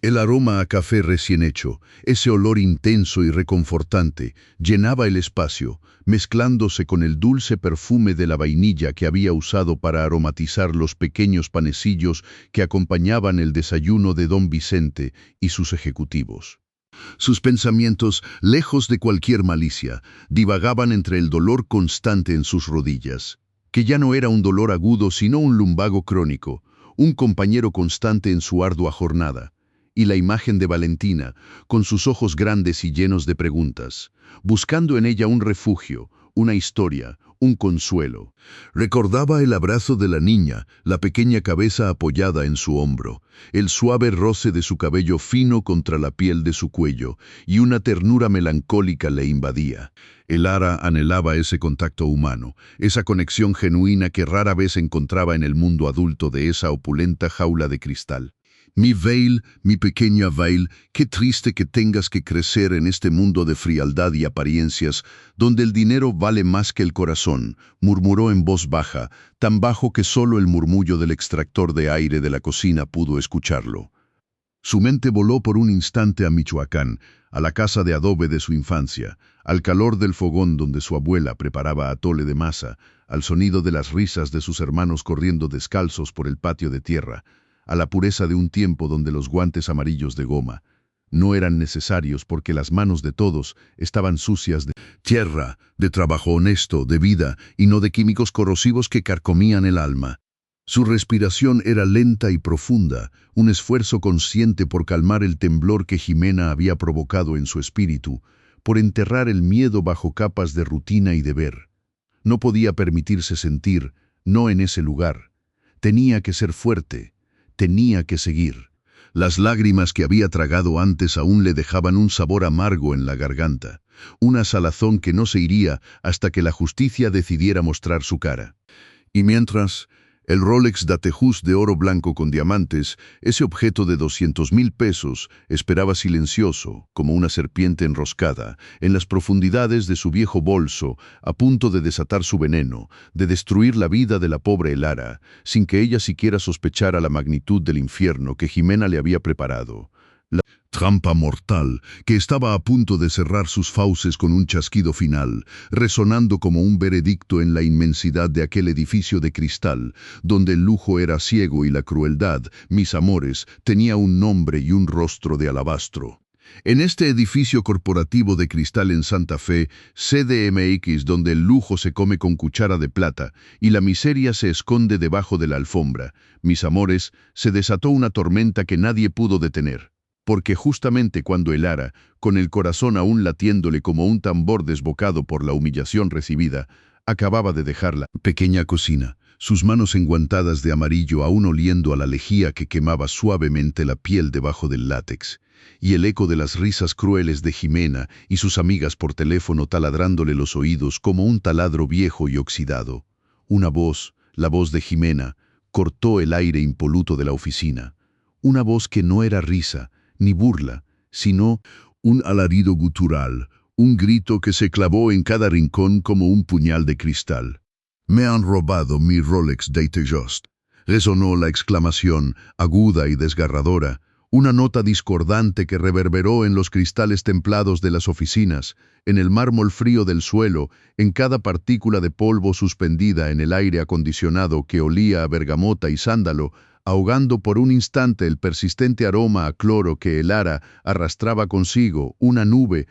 El aroma a café recién hecho, ese olor intenso y reconfortante, llenaba el espacio, mezclándose con el dulce perfume de la vainilla que había usado para aromatizar los pequeños panecillos que acompañaban el desayuno de don Vicente y sus ejecutivos. Sus pensamientos, lejos de cualquier malicia, divagaban entre el dolor constante en sus rodillas, que ya no era un dolor agudo sino un lumbago crónico, un compañero constante en su ardua jornada, y la imagen de Valentina, con sus ojos grandes y llenos de preguntas, buscando en ella un refugio, una historia, un consuelo. Recordaba el abrazo de la niña, la pequeña cabeza apoyada en su hombro, el suave roce de su cabello fino contra la piel de su cuello, y una ternura melancólica le invadía. Elara anhelaba ese contacto humano, esa conexión genuina que rara vez encontraba en el mundo adulto de esa opulenta jaula de cristal. Mi Veil, mi pequeña Veil, qué triste que tengas que crecer en este mundo de frialdad y apariencias, donde el dinero vale más que el corazón, murmuró en voz baja, tan bajo que solo el murmullo del extractor de aire de la cocina pudo escucharlo. Su mente voló por un instante a Michoacán, a la casa de adobe de su infancia, al calor del fogón donde su abuela preparaba atole de masa, al sonido de las risas de sus hermanos corriendo descalzos por el patio de tierra, a la pureza de un tiempo donde los guantes amarillos de goma no eran necesarios porque las manos de todos estaban sucias de tierra, de trabajo honesto, de vida y no de químicos corrosivos que carcomían el alma. Su respiración era lenta y profunda, un esfuerzo consciente por calmar el temblor que Jimena había provocado en su espíritu, por enterrar el miedo bajo capas de rutina y deber. No podía permitirse sentir, no en ese lugar. Tenía que ser fuerte. Tenía que seguir. Las lágrimas que había tragado antes aún le dejaban un sabor amargo en la garganta, una salazón que no se iría hasta que la justicia decidiera mostrar su cara. Y mientras, el Rolex Datejust de oro blanco con diamantes, ese objeto de 200,000 pesos, esperaba silencioso, como una serpiente enroscada, en las profundidades de su viejo bolso, a punto de desatar su veneno, de destruir la vida de la pobre Elara, sin que ella siquiera sospechara la magnitud del infierno que Jimena le había preparado. La trampa mortal que estaba a punto de cerrar sus fauces con un chasquido final, resonando como un veredicto en la inmensidad de aquel edificio de cristal, donde el lujo era ciego y la crueldad, mis amores, tenía un nombre y un rostro de alabastro. En este edificio corporativo de cristal en Santa Fe, CDMX, donde el lujo se come con cuchara de plata y la miseria se esconde debajo de la alfombra, mis amores, se desató una tormenta que nadie pudo detener. Porque justamente cuando Elara, con el corazón aún latiéndole como un tambor desbocado por la humillación recibida, acababa de dejar la pequeña cocina, sus manos enguantadas de amarillo aún oliendo a la lejía que quemaba suavemente la piel debajo del látex, y el eco de las risas crueles de Jimena y sus amigas por teléfono taladrándole los oídos como un taladro viejo y oxidado. Una voz, la voz de Jimena, cortó el aire impoluto de la oficina. Una voz que no era risa, ni burla, sino un alarido gutural, un grito que se clavó en cada rincón como un puñal de cristal. «Me han robado mi Rolex Datejust», resonó la exclamación, aguda y desgarradora, una nota discordante que reverberó en los cristales templados de las oficinas, en el mármol frío del suelo, en cada partícula de polvo suspendida en el aire acondicionado que olía a bergamota y sándalo, ahogando por un instante el persistente aroma a cloro que Elara arrastraba consigo, una nube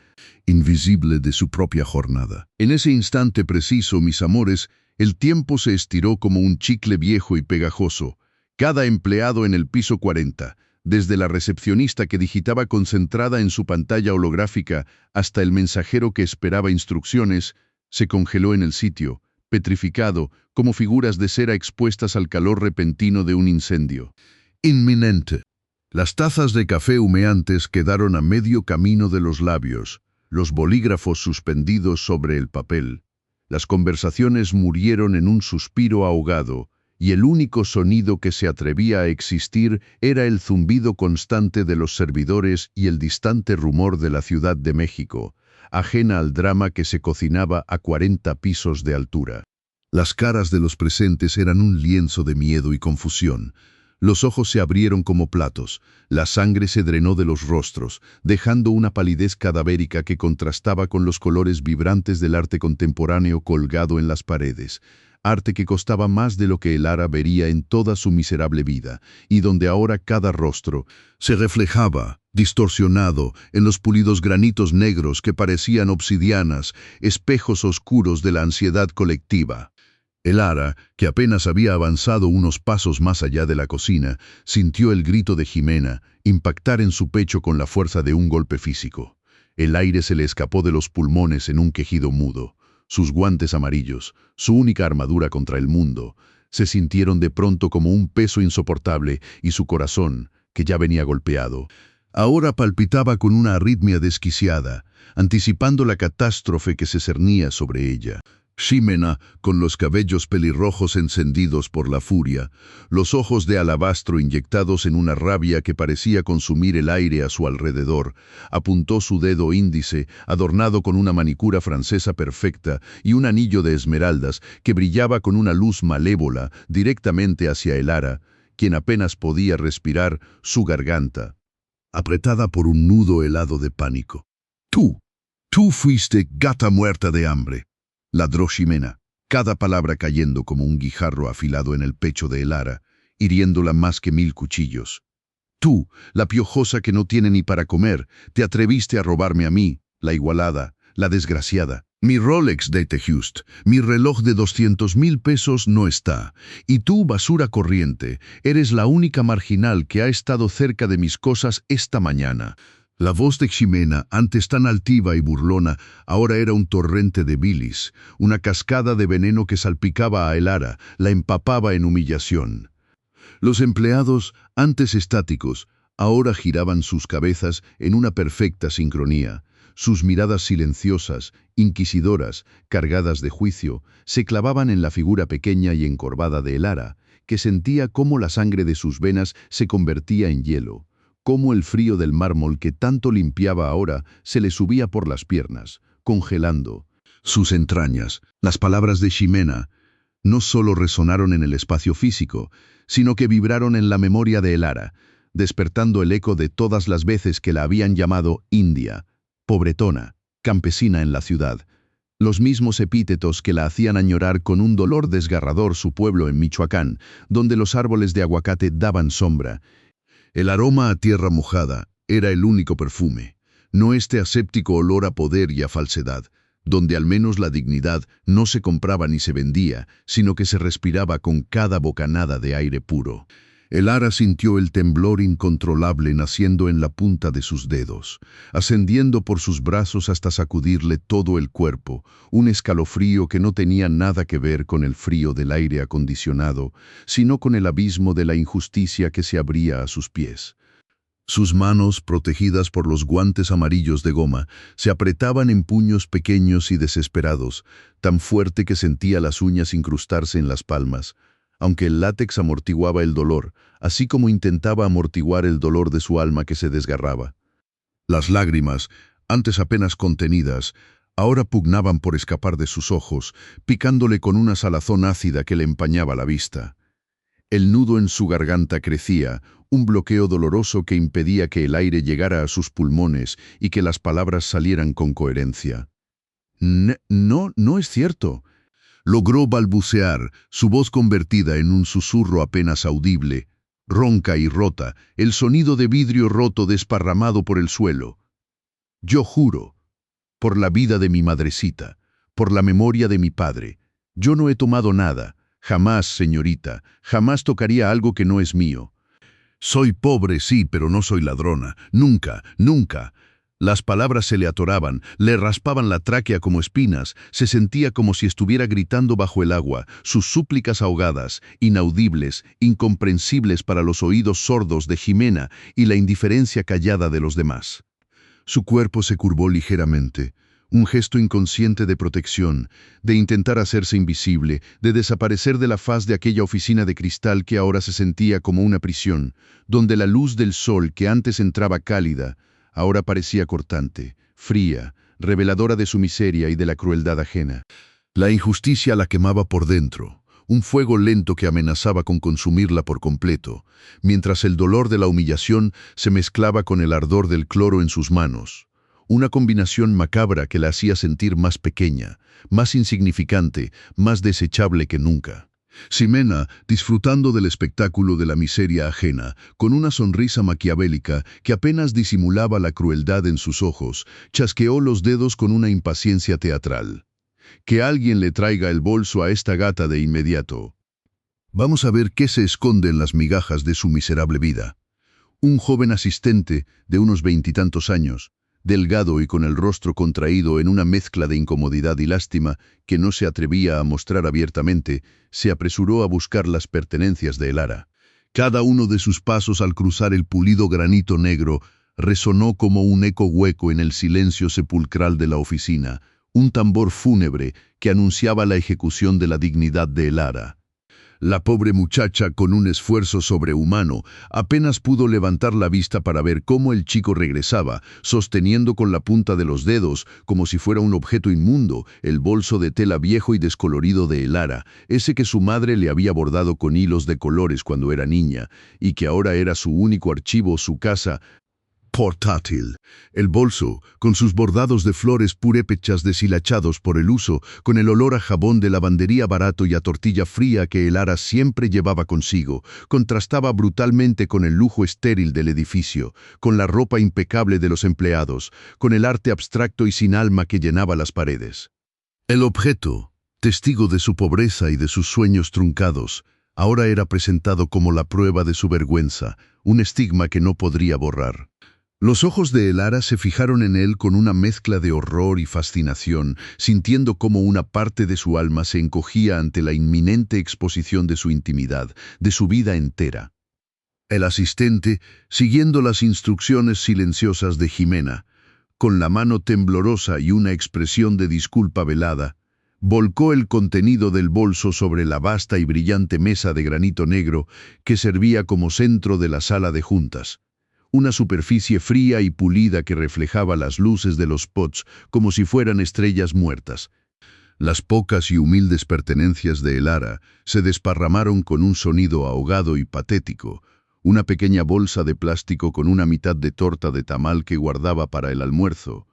invisible de su propia jornada. En ese instante preciso, mis amores, el tiempo se estiró como un chicle viejo y pegajoso. Cada empleado en el piso 40, desde la recepcionista que digitaba concentrada en su pantalla holográfica hasta el mensajero que esperaba instrucciones, se congeló en el sitio, petrificado, como figuras de cera expuestas al calor repentino de un incendio. Inminente. Las tazas de café humeantes quedaron a medio camino de los labios, los bolígrafos suspendidos sobre el papel. Las conversaciones murieron en un suspiro ahogado, y el único sonido que se atrevía a existir era el zumbido constante de los servidores y el distante rumor de la Ciudad de México, ajena al drama que se cocinaba a 40 pisos de altura. Las caras de los presentes eran un lienzo de miedo y confusión. Los ojos se abrieron como platos, la sangre se drenó de los rostros, dejando una palidez cadavérica que contrastaba con los colores vibrantes del arte contemporáneo colgado en las paredes. Arte que costaba más de lo que el Lara vería en toda su miserable vida, y donde ahora cada rostro se reflejaba, distorsionado, en los pulidos granitos negros que parecían obsidianas, espejos oscuros de la ansiedad colectiva. El Lara, que apenas había avanzado unos pasos más allá de la cocina, sintió el grito de Ximena impactar en su pecho con la fuerza de un golpe físico. El aire se le escapó de los pulmones en un quejido mudo. Sus guantes amarillos, su única armadura contra el mundo, se sintieron de pronto como un peso insoportable y su corazón, que ya venía golpeado, ahora palpitaba con una arritmia desquiciada, anticipando la catástrofe que se cernía sobre ella. Ximena, con los cabellos pelirrojos encendidos por la furia, los ojos de alabastro inyectados en una rabia que parecía consumir el aire a su alrededor, apuntó su dedo índice, adornado con una manicura francesa perfecta y un anillo de esmeraldas que brillaba con una luz malévola directamente hacia el Lara, quien apenas podía respirar, su garganta, apretada por un nudo helado de pánico. Tú fuiste gata muerta de hambre, ladró Ximena, cada palabra cayendo como un guijarro afilado en el pecho de el Lara, hiriéndola más que 1000 cuchillos. Tú, la piojosa que no tiene ni para comer, te atreviste a robarme a mí, la igualada, la desgraciada. Mi Rolex de Just, mi reloj de 200,000 pesos no está, y tú, basura corriente, eres la única marginal que ha estado cerca de mis cosas esta mañana. La voz de Ximena, antes tan altiva y burlona, ahora era un torrente de bilis, una cascada de veneno que salpicaba a el Lara, la empapaba en humillación. Los empleados, antes estáticos, ahora giraban sus cabezas en una perfecta sincronía. Sus miradas silenciosas, inquisidoras, cargadas de juicio, se clavaban en la figura pequeña y encorvada de el Lara, que sentía cómo la sangre de sus venas se convertía en hielo, cómo el frío del mármol que tanto limpiaba ahora se le subía por las piernas, congelando sus entrañas. Las palabras de Ximena no solo resonaron en el espacio físico, sino que vibraron en la memoria de el Lara, despertando el eco de todas las veces que la habían llamado India, pobretona, campesina en la ciudad, los mismos epítetos que la hacían añorar con un dolor desgarrador su pueblo en Michoacán, donde los árboles de aguacate daban sombra. El aroma a tierra mojada era el único perfume, no este aséptico olor a poder y a falsedad, donde al menos la dignidad no se compraba ni se vendía, sino que se respiraba con cada bocanada de aire puro. El Lara sintió el temblor incontrolable naciendo en la punta de sus dedos, ascendiendo por sus brazos hasta sacudirle todo el cuerpo, un escalofrío que no tenía nada que ver con el frío del aire acondicionado, sino con el abismo de la injusticia que se abría a sus pies. Sus manos, protegidas por los guantes amarillos de goma, se apretaban en puños pequeños y desesperados, tan fuerte que sentía las uñas incrustarse en las palmas. Aunque el látex amortiguaba el dolor, así como intentaba amortiguar el dolor de su alma que se desgarraba. Las lágrimas, antes apenas contenidas, ahora pugnaban por escapar de sus ojos, picándole con una salazón ácida que le empañaba la vista. El nudo en su garganta crecía, un bloqueo doloroso que impedía que el aire llegara a sus pulmones y que las palabras salieran con coherencia. No es cierto. Logró balbucear, su voz convertida en un susurro apenas audible, ronca y rota, el sonido de vidrio roto desparramado por el suelo. Yo juro, por la vida de mi madrecita, por la memoria de mi padre, yo no he tomado nada, jamás, señorita, jamás tocaría algo que no es mío. Soy pobre, sí, pero no soy ladrona, nunca, nunca. Las palabras se le atoraban, le raspaban la tráquea como espinas, se sentía como si estuviera gritando bajo el agua, sus súplicas ahogadas, inaudibles, incomprensibles para los oídos sordos de Jimena y la indiferencia callada de los demás. Su cuerpo se curvó ligeramente, un gesto inconsciente de protección, de intentar hacerse invisible, de desaparecer de la faz de aquella oficina de cristal que ahora se sentía como una prisión, donde la luz del sol que antes entraba cálida, ahora parecía cortante, fría, reveladora de su miseria y de la crueldad ajena. La injusticia la quemaba por dentro, un fuego lento que amenazaba con consumirla por completo, mientras el dolor de la humillación se mezclaba con el ardor del cloro en sus manos. Una combinación macabra que la hacía sentir más pequeña, más insignificante, más desechable que nunca. Ximena, disfrutando del espectáculo de la miseria ajena, con una sonrisa maquiavélica que apenas disimulaba la crueldad en sus ojos, chasqueó los dedos con una impaciencia teatral. Que alguien le traiga el bolso a esta gata de inmediato. Vamos a ver qué se esconde en las migajas de su miserable vida. Un joven asistente, de unos 20 y tantos años, delgado y con el rostro contraído en una mezcla de incomodidad y lástima que no se atrevía a mostrar abiertamente, se apresuró a buscar las pertenencias de Elara. Cada uno de sus pasos al cruzar el pulido granito negro resonó como un eco hueco en el silencio sepulcral de la oficina, un tambor fúnebre que anunciaba la ejecución de la dignidad de Elara. La pobre muchacha, con un esfuerzo sobrehumano, apenas pudo levantar la vista para ver cómo el chico regresaba, sosteniendo con la punta de los dedos, como si fuera un objeto inmundo, el bolso de tela viejo y descolorido de Elara, ese que su madre le había bordado con hilos de colores cuando era niña, y que ahora era su único archivo, su casa portátil. El bolso, con sus bordados de flores purépechas deshilachados por el uso, con el olor a jabón de lavandería barato y a tortilla fría que Elara siempre llevaba consigo, contrastaba brutalmente con el lujo estéril del edificio, con la ropa impecable de los empleados, con el arte abstracto y sin alma que llenaba las paredes. El objeto, testigo de su pobreza y de sus sueños truncados, ahora era presentado como la prueba de su vergüenza, un estigma que no podría borrar. Los ojos de Elara se fijaron en él con una mezcla de horror y fascinación, sintiendo cómo una parte de su alma se encogía ante la inminente exposición de su intimidad, de su vida entera. El asistente, siguiendo las instrucciones silenciosas de Jimena, con la mano temblorosa y una expresión de disculpa velada, volcó el contenido del bolso sobre la vasta y brillante mesa de granito negro que servía como centro de la sala de juntas. Una superficie fría y pulida que reflejaba las luces de los pots como si fueran estrellas muertas. Las pocas y humildes pertenencias de Elara se desparramaron con un sonido ahogado y patético. Una pequeña bolsa de plástico con una mitad de torta de tamal que guardaba para el almuerzo.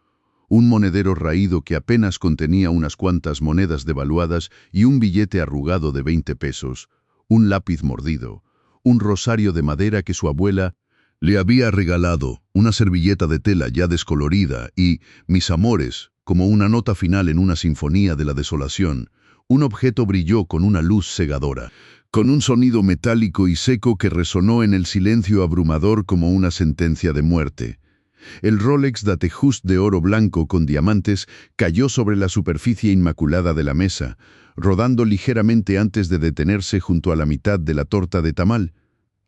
Un monedero raído que apenas contenía unas cuantas monedas devaluadas y un billete arrugado de 20 pesos. Un lápiz mordido. Un rosario de madera que su abuela le había regalado, una servilleta de tela ya descolorida y, mis amores, como una nota final en una sinfonía de la desolación, un objeto brilló con una luz cegadora, con un sonido metálico y seco que resonó en el silencio abrumador como una sentencia de muerte. El Rolex Datejust de oro blanco con diamantes cayó sobre la superficie inmaculada de la mesa, rodando ligeramente antes de detenerse junto a la mitad de la torta de tamal.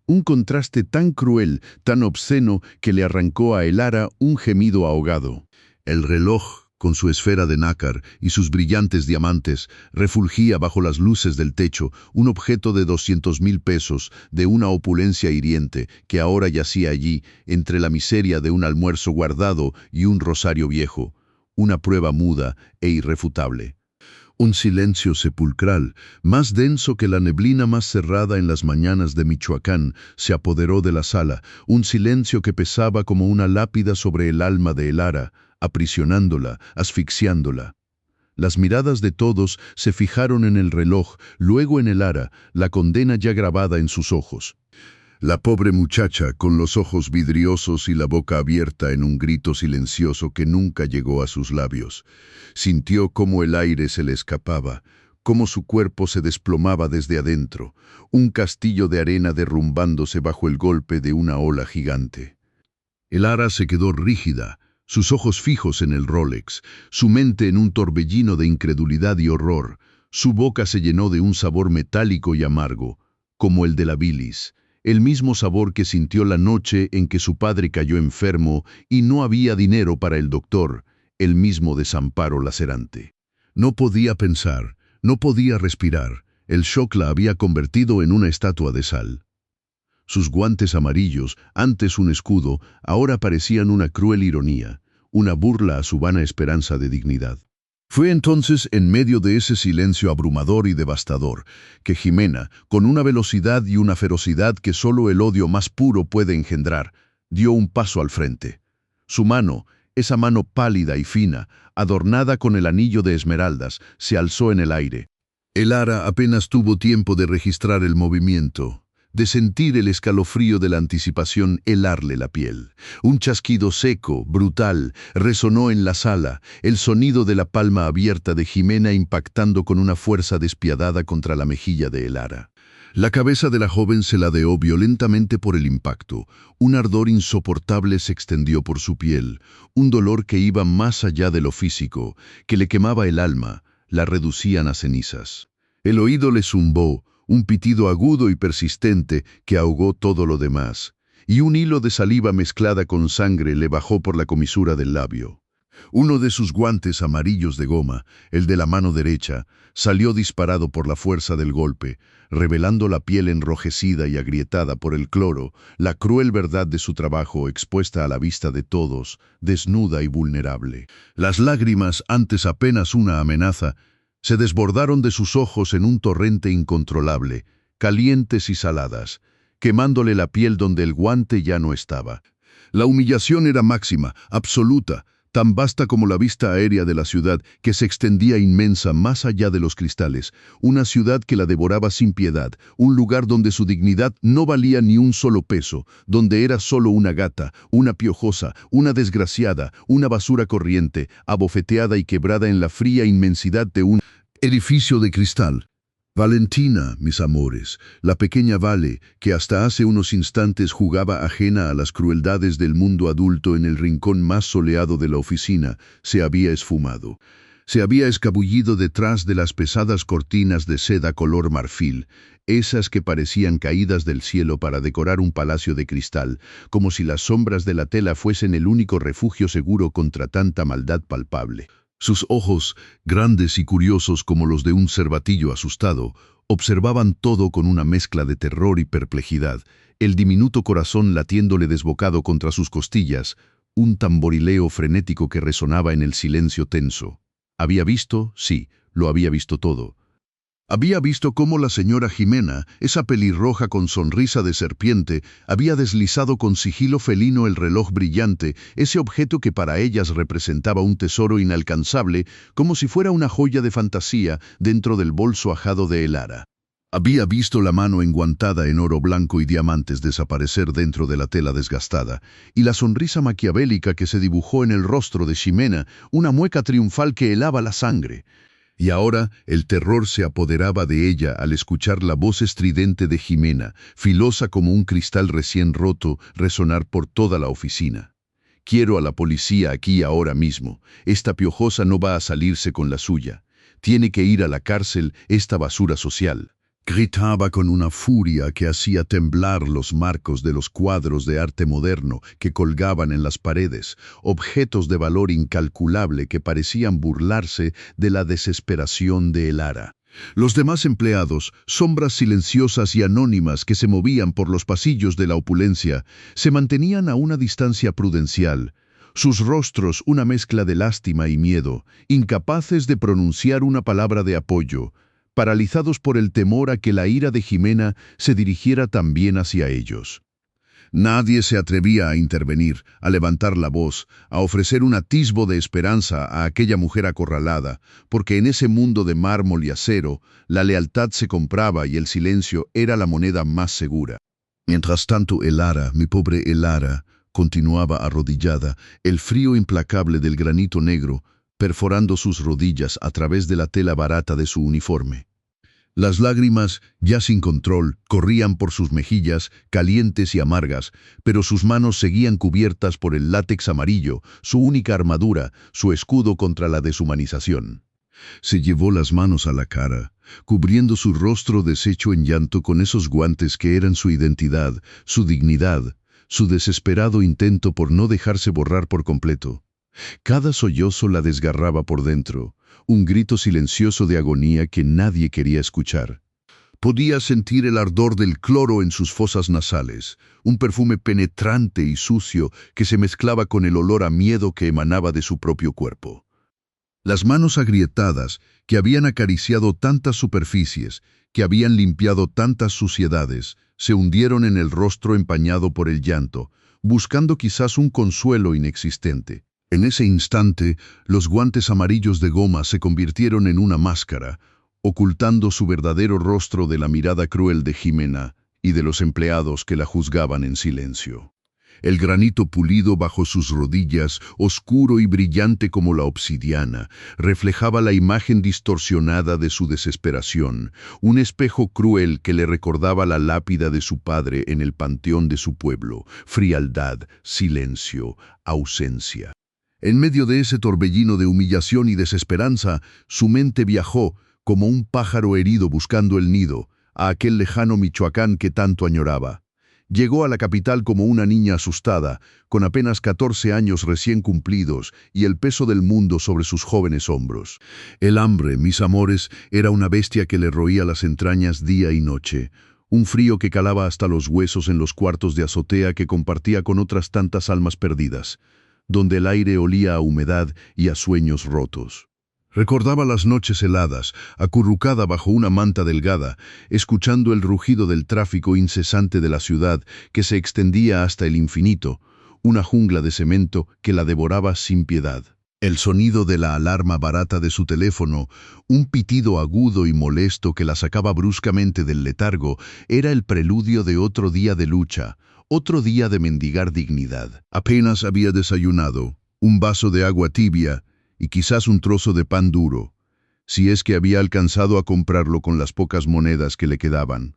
Un contraste tan cruel, tan obsceno, que le arrancó a Elara un gemido ahogado. El reloj, con su esfera de nácar y sus brillantes diamantes, refulgía bajo las luces del techo, un objeto de 200.000 pesos, de una opulencia hiriente, que ahora yacía allí, entre la miseria de un almuerzo guardado y un rosario viejo, una prueba muda e irrefutable. Un silencio sepulcral, más denso que la neblina más cerrada en las mañanas de Michoacán, se apoderó de la sala, un silencio que pesaba como una lápida sobre el alma de Elara, aprisionándola, asfixiándola. Las miradas de todos se fijaron en el reloj, luego en Elara, la condena ya grabada en sus ojos. La pobre muchacha, con los ojos vidriosos y la boca abierta en un grito silencioso que nunca llegó a sus labios, sintió cómo el aire se le escapaba, cómo su cuerpo se desplomaba desde adentro, un castillo de arena derrumbándose bajo el golpe de una ola gigante. Elara se quedó rígida, sus ojos fijos en el Rolex, su mente en un torbellino de incredulidad y horror. Su boca se llenó de un sabor metálico y amargo, como el de la bilis, el mismo sabor que sintió la noche en que su padre cayó enfermo y no había dinero para el doctor, el mismo desamparo lacerante. No podía pensar, no podía respirar, el shock la había convertido en una estatua de sal. Sus guantes amarillos, antes un escudo, ahora parecían una cruel ironía, una burla a su vana esperanza de dignidad. Fue entonces, en medio de ese silencio abrumador y devastador, que Jimena, con una velocidad y una ferocidad que solo el odio más puro puede engendrar, dio un paso al frente. Su mano, esa mano pálida y fina, adornada con el anillo de esmeraldas, se alzó en el aire. Elara apenas tuvo tiempo de registrar el movimiento, de sentir el escalofrío de la anticipación helarle la piel. Un chasquido seco, brutal, resonó en la sala, el sonido de la palma abierta de Jimena impactando con una fuerza despiadada contra la mejilla de Elara. La cabeza de la joven se ladeó violentamente por el impacto. Un ardor insoportable se extendió por su piel, un dolor que iba más allá de lo físico, que le quemaba el alma, la reducían a cenizas. El oído le zumbó, un pitido agudo y persistente que ahogó todo lo demás, y un hilo de saliva mezclada con sangre le bajó por la comisura del labio. Uno de sus guantes amarillos de goma, el de la mano derecha, salió disparado por la fuerza del golpe, revelando la piel enrojecida y agrietada por el cloro, la cruel verdad de su trabajo expuesta a la vista de todos, desnuda y vulnerable. Las lágrimas, antes apenas una amenaza, se desbordaron de sus ojos en un torrente incontrolable, calientes y saladas, quemándole la piel donde el guante ya no estaba. La humillación era máxima, absoluta, tan vasta como la vista aérea de la ciudad que se extendía inmensa más allá de los cristales, una ciudad que la devoraba sin piedad, un lugar donde su dignidad no valía ni un solo peso, donde era solo una gata, una piojosa, una desgraciada, una basura corriente, abofeteada y quebrada en la fría inmensidad de un edificio de cristal. Valentina, mis amores, la pequeña Vale, que hasta hace unos instantes jugaba ajena a las crueldades del mundo adulto en el rincón más soleado de la oficina, se había esfumado. Se había escabullido detrás de las pesadas cortinas de seda color marfil, esas que parecían caídas del cielo para decorar un palacio de cristal, como si las sombras de la tela fuesen el único refugio seguro contra tanta maldad palpable. Sus ojos, grandes y curiosos como los de un cervatillo asustado, observaban todo con una mezcla de terror y perplejidad, el diminuto corazón latiéndole desbocado contra sus costillas, un tamborileo frenético que resonaba en el silencio tenso. ¿Había visto? Sí, lo había visto todo. Había visto cómo la señora Jimena, esa pelirroja con sonrisa de serpiente, había deslizado con sigilo felino el reloj brillante, ese objeto que para ellas representaba un tesoro inalcanzable, como si fuera una joya de fantasía dentro del bolso ajado de Elara. Había visto la mano enguantada en oro blanco y diamantes desaparecer dentro de la tela desgastada, y la sonrisa maquiavélica que se dibujó en el rostro de Ximena, una mueca triunfal que helaba la sangre. Y ahora el terror se apoderaba de ella al escuchar la voz estridente de Jimena, filosa como un cristal recién roto, resonar por toda la oficina. Quiero a la policía aquí ahora mismo. Esta piojosa no va a salirse con la suya. Tiene que ir a la cárcel esta basura social. Gritaba con una furia que hacía temblar los marcos de los cuadros de arte moderno que colgaban en las paredes, objetos de valor incalculable que parecían burlarse de la desesperación de Elara. Los demás empleados, sombras silenciosas y anónimas que se movían por los pasillos de la opulencia, se mantenían a una distancia prudencial, sus rostros una mezcla de lástima y miedo, incapaces de pronunciar una palabra de apoyo, paralizados por el temor a que la ira de Jimena se dirigiera también hacia ellos. Nadie se atrevía a intervenir, a levantar la voz, a ofrecer un atisbo de esperanza a aquella mujer acorralada, porque en ese mundo de mármol y acero, la lealtad se compraba y el silencio era la moneda más segura. Mientras tanto Elara, mi pobre Elara, continuaba arrodillada, el frío implacable del granito negro, perforando sus rodillas a través de la tela barata de su uniforme. Las lágrimas, ya sin control, corrían por sus mejillas, calientes y amargas, pero sus manos seguían cubiertas por el látex amarillo, su única armadura, su escudo contra la deshumanización. Se llevó las manos a la cara, cubriendo su rostro deshecho en llanto con esos guantes que eran su identidad, su dignidad, su desesperado intento por no dejarse borrar por completo. Cada sollozo la desgarraba por dentro, un grito silencioso de agonía que nadie quería escuchar. Podía sentir el ardor del cloro en sus fosas nasales, un perfume penetrante y sucio que se mezclaba con el olor a miedo que emanaba de su propio cuerpo. Las manos agrietadas, que habían acariciado tantas superficies, que habían limpiado tantas suciedades, se hundieron en el rostro empañado por el llanto, buscando quizás un consuelo inexistente. En ese instante, los guantes amarillos de goma se convirtieron en una máscara, ocultando su verdadero rostro de la mirada cruel de Jimena y de los empleados que la juzgaban en silencio. El granito pulido bajo sus rodillas, oscuro y brillante como la obsidiana, reflejaba la imagen distorsionada de su desesperación, un espejo cruel que le recordaba la lápida de su padre en el panteón de su pueblo: frialdad, silencio, ausencia. En medio de ese torbellino de humillación y desesperanza, su mente viajó, como un pájaro herido buscando el nido, a aquel lejano Michoacán que tanto añoraba. Llegó a la capital como una niña asustada, con apenas 14 años recién cumplidos y el peso del mundo sobre sus jóvenes hombros. El hambre, mis amores, era una bestia que le roía las entrañas día y noche, un frío que calaba hasta los huesos en los cuartos de azotea que compartía con otras tantas almas perdidas, donde el aire olía a humedad y a sueños rotos. Recordaba las noches heladas, acurrucada bajo una manta delgada, escuchando el rugido del tráfico incesante de la ciudad que se extendía hasta el infinito, una jungla de cemento que la devoraba sin piedad. El sonido de la alarma barata de su teléfono, un pitido agudo y molesto que la sacaba bruscamente del letargo, era el preludio de otro día de lucha, otro día de mendigar dignidad. Apenas había desayunado, un vaso de agua tibia y quizás un trozo de pan duro, si es que había alcanzado a comprarlo con las pocas monedas que le quedaban.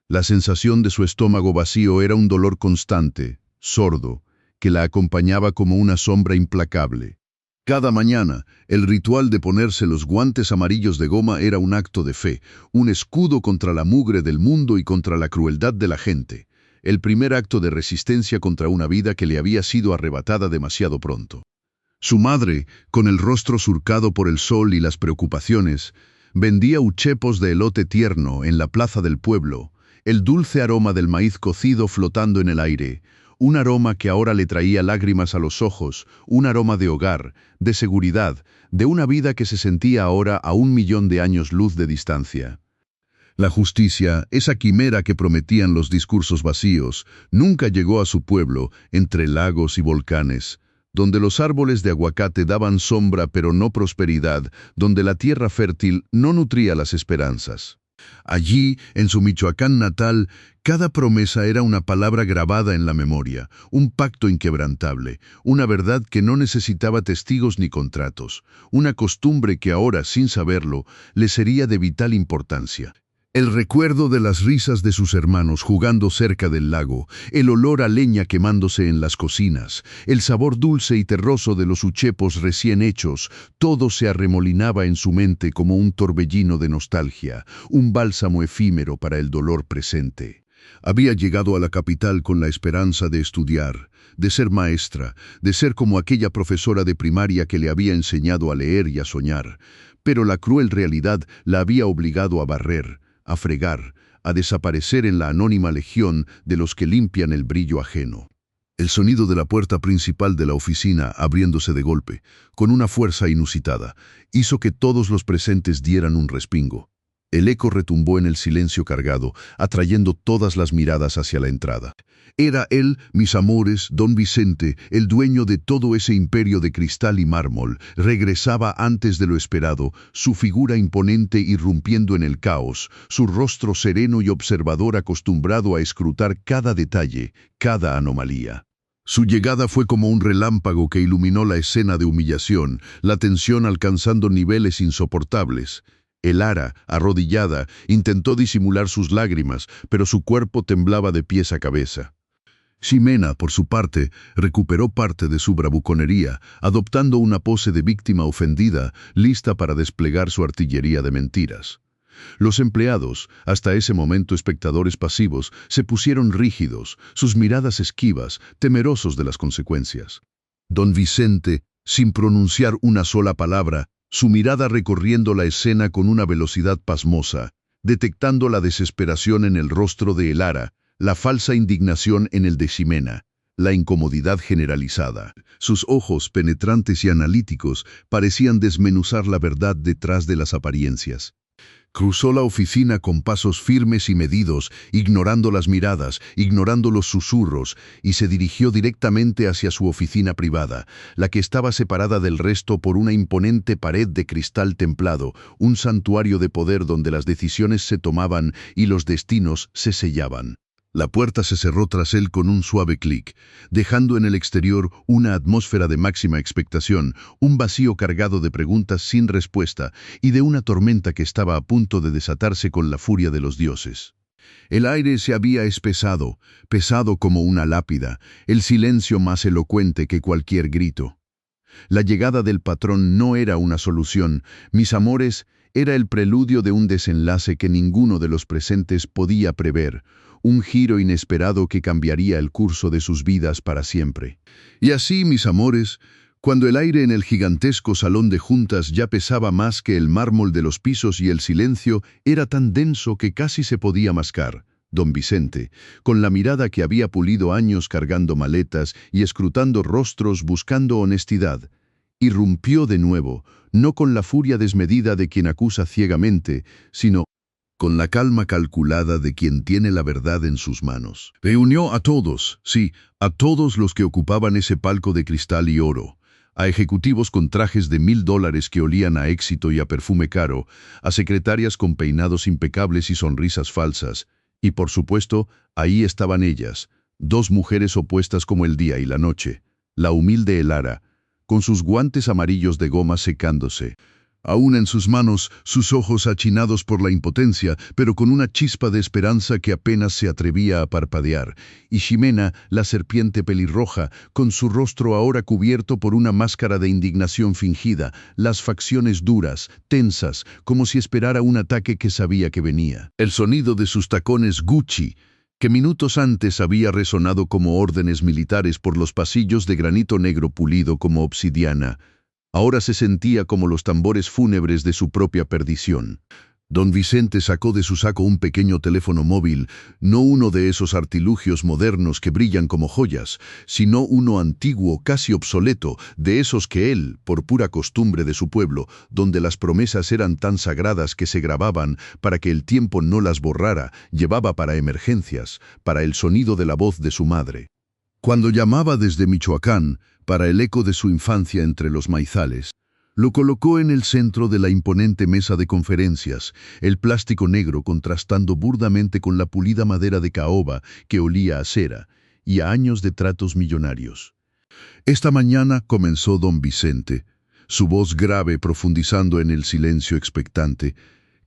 La sensación de su estómago vacío era un dolor constante, sordo, que la acompañaba como una sombra implacable. Cada mañana, el ritual de ponerse los guantes amarillos de goma era un acto de fe, un escudo contra la mugre del mundo y contra la crueldad de la gente, el primer acto de resistencia contra una vida que le había sido arrebatada demasiado pronto. Su madre, con el rostro surcado por el sol y las preocupaciones, vendía uchepos de elote tierno en la plaza del pueblo, el dulce aroma del maíz cocido flotando en el aire, un aroma que ahora le traía lágrimas a los ojos, un aroma de hogar, de seguridad, de una vida que se sentía ahora a 1.000.000 de años luz de distancia. La justicia, esa quimera que prometían los discursos vacíos, nunca llegó a su pueblo, entre lagos y volcanes, donde los árboles de aguacate daban sombra pero no prosperidad, donde la tierra fértil no nutría las esperanzas. Allí, en su Michoacán natal, cada promesa era una palabra grabada en la memoria, un pacto inquebrantable, una verdad que no necesitaba testigos ni contratos, una costumbre que ahora, sin saberlo, le sería de vital importancia. El recuerdo de las risas de sus hermanos jugando cerca del lago, el olor a leña quemándose en las cocinas, el sabor dulce y terroso de los uchepos recién hechos, todo se arremolinaba en su mente como un torbellino de nostalgia, un bálsamo efímero para el dolor presente. Había llegado a la capital con la esperanza de estudiar, de ser maestra, de ser como aquella profesora de primaria que le había enseñado a leer y a soñar, pero la cruel realidad la había obligado a barrer, a fregar, a desaparecer en la anónima legión de los que limpian el brillo ajeno. El sonido de la puerta principal de la oficina abriéndose de golpe, con una fuerza inusitada, hizo que todos los presentes dieran un respingo. El eco retumbó en el silencio cargado, atrayendo todas las miradas hacia la entrada. Era él, mis amores, don Vicente, el dueño de todo ese imperio de cristal y mármol. Regresaba antes de lo esperado, su figura imponente irrumpiendo en el caos, su rostro sereno y observador acostumbrado a escrutar cada detalle, cada anomalía. Su llegada fue como un relámpago que iluminó la escena de humillación, la tensión alcanzando niveles insoportables. Elara, arrodillada, intentó disimular sus lágrimas, pero su cuerpo temblaba de pies a cabeza. Ximena, por su parte, recuperó parte de su bravuconería, adoptando una pose de víctima ofendida, lista para desplegar su artillería de mentiras. Los empleados, hasta ese momento espectadores pasivos, se pusieron rígidos, sus miradas esquivas, temerosos de las consecuencias. Don Vicente, sin pronunciar una sola palabra, su mirada recorriendo la escena con una velocidad pasmosa, detectando la desesperación en el rostro de Elara, la falsa indignación en el de Ximena, la incomodidad generalizada. Sus ojos, penetrantes y analíticos, parecían desmenuzar la verdad detrás de las apariencias. Cruzó la oficina con pasos firmes y medidos, ignorando las miradas, ignorando los susurros, y se dirigió directamente hacia su oficina privada, la que estaba separada del resto por una imponente pared de cristal templado, un santuario de poder donde las decisiones se tomaban y los destinos se sellaban. La puerta se cerró tras él con un suave clic, dejando en el exterior una atmósfera de máxima expectación, un vacío cargado de preguntas sin respuesta y de una tormenta que estaba a punto de desatarse con la furia de los dioses. El aire se había espesado, pesado como una lápida, el silencio más elocuente que cualquier grito. La llegada del patrón no era una solución, mis amores, era el preludio de un desenlace que ninguno de los presentes podía prever, un giro inesperado que cambiaría el curso de sus vidas para siempre. Y así, mis amores, cuando el aire en el gigantesco salón de juntas ya pesaba más que el mármol de los pisos y el silencio era tan denso que casi se podía mascar, don Vicente, con la mirada que había pulido años cargando maletas y escrutando rostros buscando honestidad, irrumpió de nuevo, no con la furia desmedida de quien acusa ciegamente, sino con la calma calculada de quien tiene la verdad en sus manos. Reunió a todos, sí, a todos los que ocupaban ese palco de cristal y oro, a ejecutivos con trajes de $1000 que olían a éxito y a perfume caro, a secretarias con peinados impecables y sonrisas falsas, y por supuesto, ahí estaban ellas, dos mujeres opuestas como el día y la noche, la humilde Elara, con sus guantes amarillos de goma secándose, aún en sus manos, sus ojos achinados por la impotencia, pero con una chispa de esperanza que apenas se atrevía a parpadear, y Ximena, la serpiente pelirroja, con su rostro ahora cubierto por una máscara de indignación fingida, las facciones duras, tensas, como si esperara un ataque que sabía que venía. El sonido de sus tacones Gucci, que minutos antes había resonado como órdenes militares por los pasillos de granito negro pulido como obsidiana, ahora se sentía como los tambores fúnebres de su propia perdición. Don Vicente sacó de su saco un pequeño teléfono móvil, no uno de esos artilugios modernos que brillan como joyas, sino uno antiguo, casi obsoleto, de esos que él, por pura costumbre de su pueblo, donde las promesas eran tan sagradas que se grababan para que el tiempo no las borrara, llevaba para emergencias, para el sonido de la voz de su madre. Cuando llamaba desde Michoacán, para el eco de su infancia entre los maizales, lo colocó en el centro de la imponente mesa de conferencias, el plástico negro contrastando burdamente con la pulida madera de caoba que olía a cera y a años de tratos millonarios. Esta mañana comenzó don Vicente, su voz grave profundizando en el silencio expectante,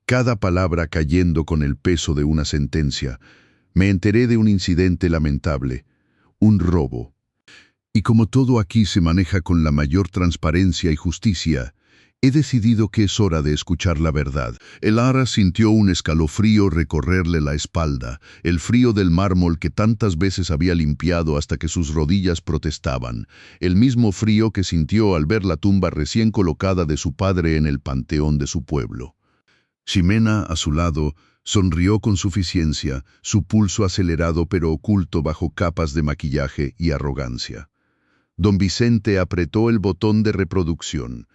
cada palabra cayendo con el peso de una sentencia. Me enteré de un incidente lamentable, un robo. Y como todo aquí se maneja con la mayor transparencia y justicia, he decidido que es hora de escuchar la verdad. Elara sintió un escalofrío recorrerle la espalda, el frío del mármol que tantas veces había limpiado hasta que sus rodillas protestaban, el mismo frío que sintió al ver la tumba recién colocada de su padre en el panteón de su pueblo. Ximena, a su lado, sonrió con suficiencia, su pulso acelerado pero oculto bajo capas de maquillaje y arrogancia. Don Vicente apretó el botón de reproducción.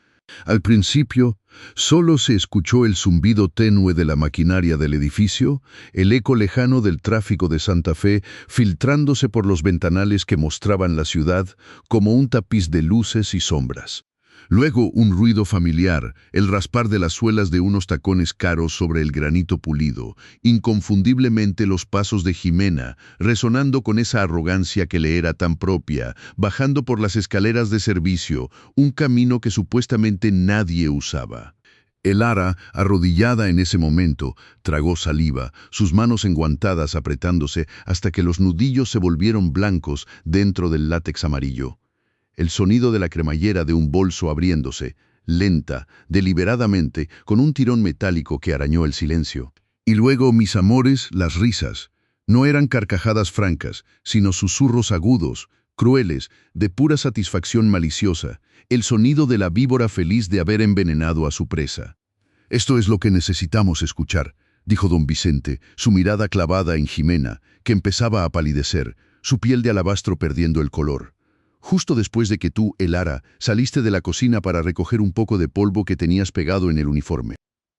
Al principio, solo se escuchó el zumbido tenue de la maquinaria del edificio, el eco lejano del tráfico de Santa Fe filtrándose por los ventanales que mostraban la ciudad como un tapiz de luces y sombras. Luego un ruido familiar, el raspar de las suelas de unos tacones caros sobre el granito pulido, inconfundiblemente los pasos de Ximena, resonando con esa arrogancia que le era tan propia, bajando por las escaleras de servicio, un camino que supuestamente nadie usaba. Elara, arrodillada en ese momento, tragó saliva, sus manos enguantadas apretándose hasta que los nudillos se volvieron blancos dentro del látex amarillo. El sonido de la cremallera de un bolso abriéndose, lenta, deliberadamente, con un tirón metálico que arañó el silencio. Y luego, mis amores, las risas. No eran carcajadas francas, sino susurros agudos, crueles, de pura satisfacción maliciosa, el sonido de la víbora feliz de haber envenenado a su presa. «Esto es lo que necesitamos escuchar», dijo don Vicente, su mirada clavada en Jimena, que empezaba a palidecer, su piel de alabastro perdiendo el color. «Justo después de que tú, Elara, saliste de la cocina para recoger un poco de polvo que tenías pegado en el uniforme».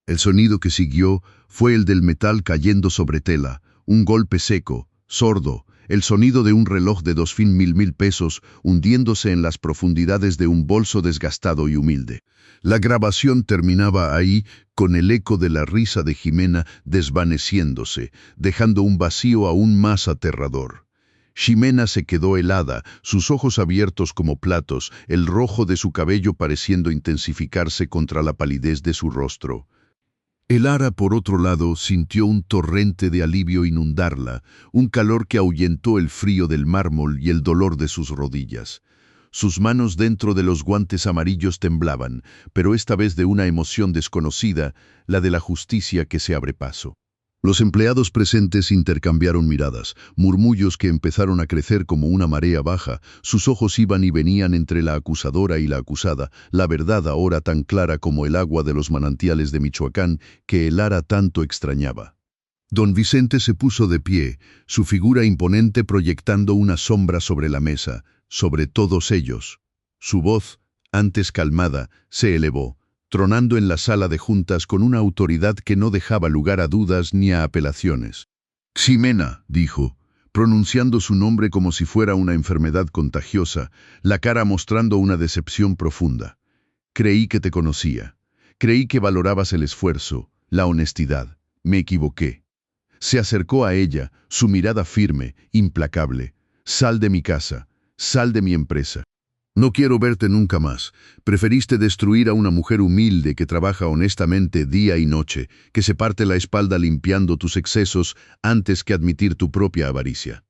El sonido que siguió fue el del metal cayendo sobre tela, un golpe seco, sordo, el sonido de un reloj de 2.000 pesos hundiéndose en las profundidades de un bolso desgastado y humilde. La grabación terminaba ahí, con el eco de la risa de Jimena desvaneciéndose, dejando un vacío aún más aterrador. Jimena se quedó helada, sus ojos abiertos como platos, el rojo de su cabello pareciendo intensificarse contra la palidez de su rostro. Elara, por otro lado, sintió un torrente de alivio inundarla, un calor que ahuyentó el frío del mármol y el dolor de sus rodillas. Sus manos dentro de los guantes amarillos temblaban, pero esta vez de una emoción desconocida, la de la justicia que se abre paso. Los empleados presentes intercambiaron miradas, murmullos que empezaron a crecer como una marea baja, sus ojos iban y venían entre la acusadora y la acusada, la verdad ahora tan clara como el agua de los manantiales de Michoacán que Elara tanto extrañaba. Don Vicente se puso de pie, su figura imponente proyectando una sombra sobre la mesa, sobre todos ellos. Su voz, antes calmada, se elevó, tronando en la sala de juntas con una autoridad que no dejaba lugar a dudas ni a apelaciones. «Ximena», dijo, pronunciando su nombre como si fuera una enfermedad contagiosa, la cara mostrando una decepción profunda. «Creí que te conocía. Creí que valorabas el esfuerzo, la honestidad. Me equivoqué». Se acercó a ella, su mirada firme, implacable. «Sal de mi casa, sal de mi empresa. No quiero verte nunca más. Preferiste destruir a una mujer humilde que trabaja honestamente día y noche, que se parte la espalda limpiando tus excesos antes que admitir tu propia avaricia.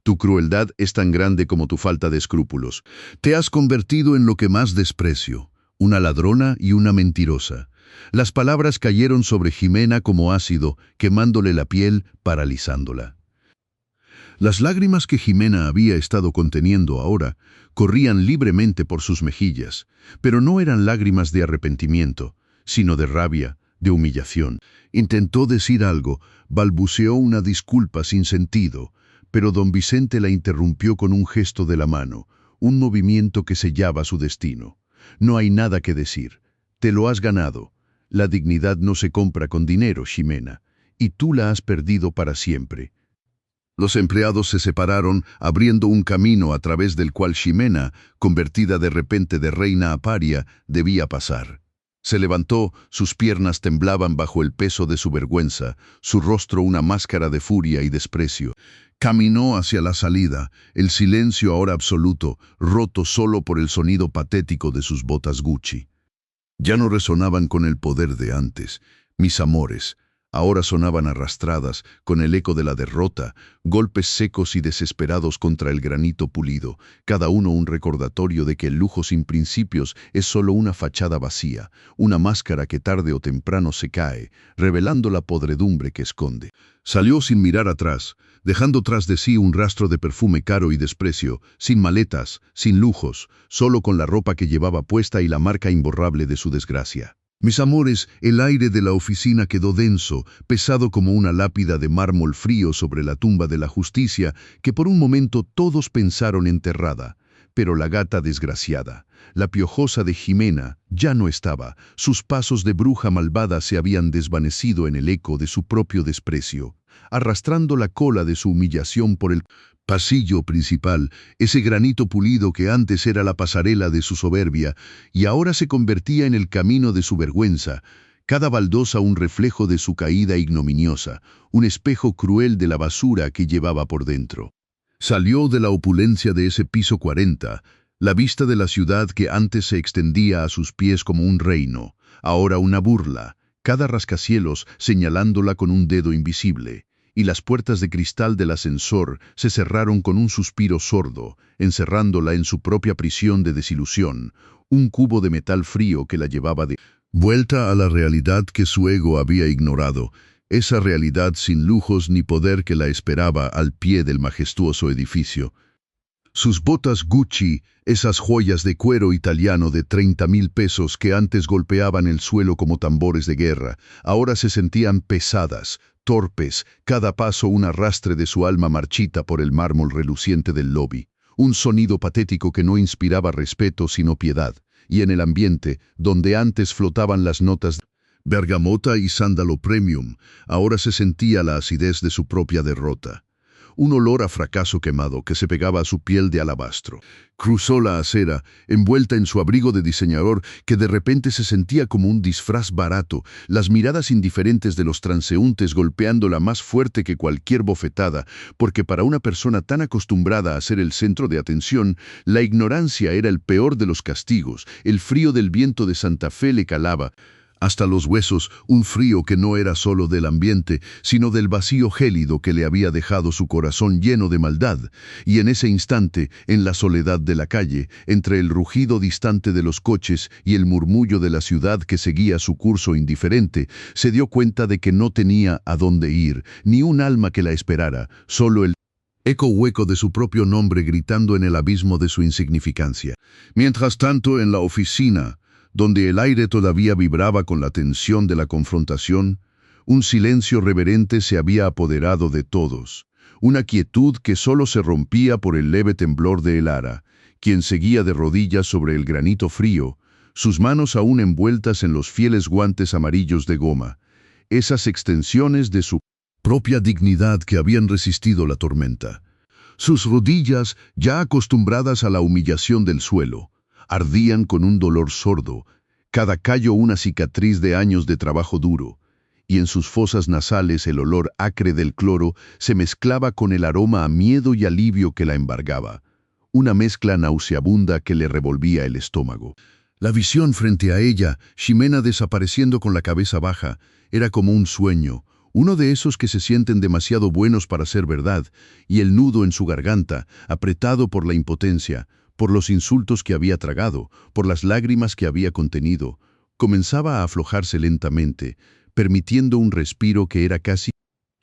Tu crueldad es tan grande como tu falta de escrúpulos. Te has convertido en lo que más desprecio, una ladrona y una mentirosa». Las palabras cayeron sobre Jimena como ácido, quemándole la piel, paralizándola. Las lágrimas que Jimena había estado conteniendo ahora corrían libremente por sus mejillas, pero no eran lágrimas de arrepentimiento, sino de rabia, de humillación. Intentó decir algo, balbuceó una disculpa sin sentido, pero don Vicente la interrumpió con un gesto de la mano, un movimiento que sellaba su destino. «No hay nada que decir. Te lo has ganado. La dignidad no se compra con dinero, Ximena, y tú la has perdido para siempre». Los empleados se separaron, abriendo un camino a través del cual Ximena, convertida de repente de reina a paria, debía pasar. Se levantó, sus piernas temblaban bajo el peso de su vergüenza, su rostro una máscara de furia y desprecio. Caminó hacia la salida, el silencio ahora absoluto, roto solo por el sonido patético de sus botas Gucci. Ya no resonaban con el poder de antes, mis amores. Ahora sonaban arrastradas, con el eco de la derrota, golpes secos y desesperados contra el granito pulido, cada uno un recordatorio de que el lujo sin principios es solo una fachada vacía, una máscara que tarde o temprano se cae, revelando la podredumbre que esconde. Salió sin mirar atrás, dejando tras de sí un rastro de perfume caro y desprecio, sin maletas, sin lujos, solo con la ropa que llevaba puesta y la marca imborrable de su desgracia. Mis amores, el aire de la oficina quedó denso, pesado como una lápida de mármol frío sobre la tumba de la justicia, que por un momento todos pensaron enterrada. Pero la gata desgraciada, la piojosa de Jimena, ya no estaba. Sus pasos de bruja malvada se habían desvanecido en el eco de su propio desprecio, arrastrando la cola de su humillación por el pasillo principal, ese granito pulido que antes era la pasarela de su soberbia y ahora se convertía en el camino de su vergüenza, cada baldosa un reflejo de su caída ignominiosa, un espejo cruel de la basura que llevaba por dentro. Salió de la opulencia de ese piso 40, la vista de la ciudad que antes se extendía a sus pies como un reino. ahora una burla, cada rascacielos señalándola con un dedo invisible, y las puertas de cristal del ascensor se cerraron con un suspiro sordo, encerrándola en su propia prisión de desilusión, un cubo de metal frío que la llevaba de vuelta a la realidad que su ego había ignorado, esa realidad sin lujos ni poder que la esperaba al pie del majestuoso edificio. Sus botas Gucci, esas joyas de cuero italiano de 30.000 pesos que antes golpeaban el suelo como tambores de guerra, ahora se sentían pesadas, torpes, cada paso un arrastre de su alma marchita por el mármol reluciente del lobby, un sonido patético que no inspiraba respeto sino piedad, y en el ambiente, donde antes flotaban las notas bergamota y sándalo premium, ahora se sentía la acidez de su propia derrota. Un olor a fracaso quemado que se pegaba a su piel de alabastro. Cruzó la acera, envuelta en su abrigo de diseñador, que de repente se sentía como un disfraz barato, las miradas indiferentes de los transeúntes golpeándola más fuerte que cualquier bofetada, porque para una persona tan acostumbrada a ser el centro de atención, la ignorancia era el peor de los castigos, el frío del viento de Santa Fe le calaba, hasta los huesos, un frío que no era solo del ambiente, sino del vacío gélido que le había dejado su corazón lleno de maldad, y en ese instante, en la soledad de la calle, entre el rugido distante de los coches y el murmullo de la ciudad que seguía su curso indiferente, se dio cuenta de que no tenía a dónde ir, ni un alma que la esperara, solo el eco hueco de su propio nombre gritando en el abismo de su insignificancia. Mientras tanto, en la oficina, donde el aire todavía vibraba con la tensión de la confrontación, un silencio reverente se había apoderado de todos, una quietud que solo se rompía por el leve temblor de Elara, quien seguía de rodillas sobre el granito frío, sus manos aún envueltas en los fieles guantes amarillos de goma, esas extensiones de su propia dignidad que habían resistido la tormenta. Sus rodillas, ya acostumbradas a la humillación del suelo, ardían con un dolor sordo, cada callo una cicatriz de años de trabajo duro, y en sus fosas nasales el olor acre del cloro se mezclaba con el aroma a miedo y alivio que la embargaba, una mezcla nauseabunda que le revolvía el estómago. La visión frente a ella, Ximena desapareciendo con la cabeza baja, era como un sueño, uno de esos que se sienten demasiado buenos para ser verdad, y el nudo en su garganta, apretado por la impotencia, por los insultos que había tragado, por las lágrimas que había contenido, comenzaba a aflojarse lentamente, permitiendo un respiro que era casi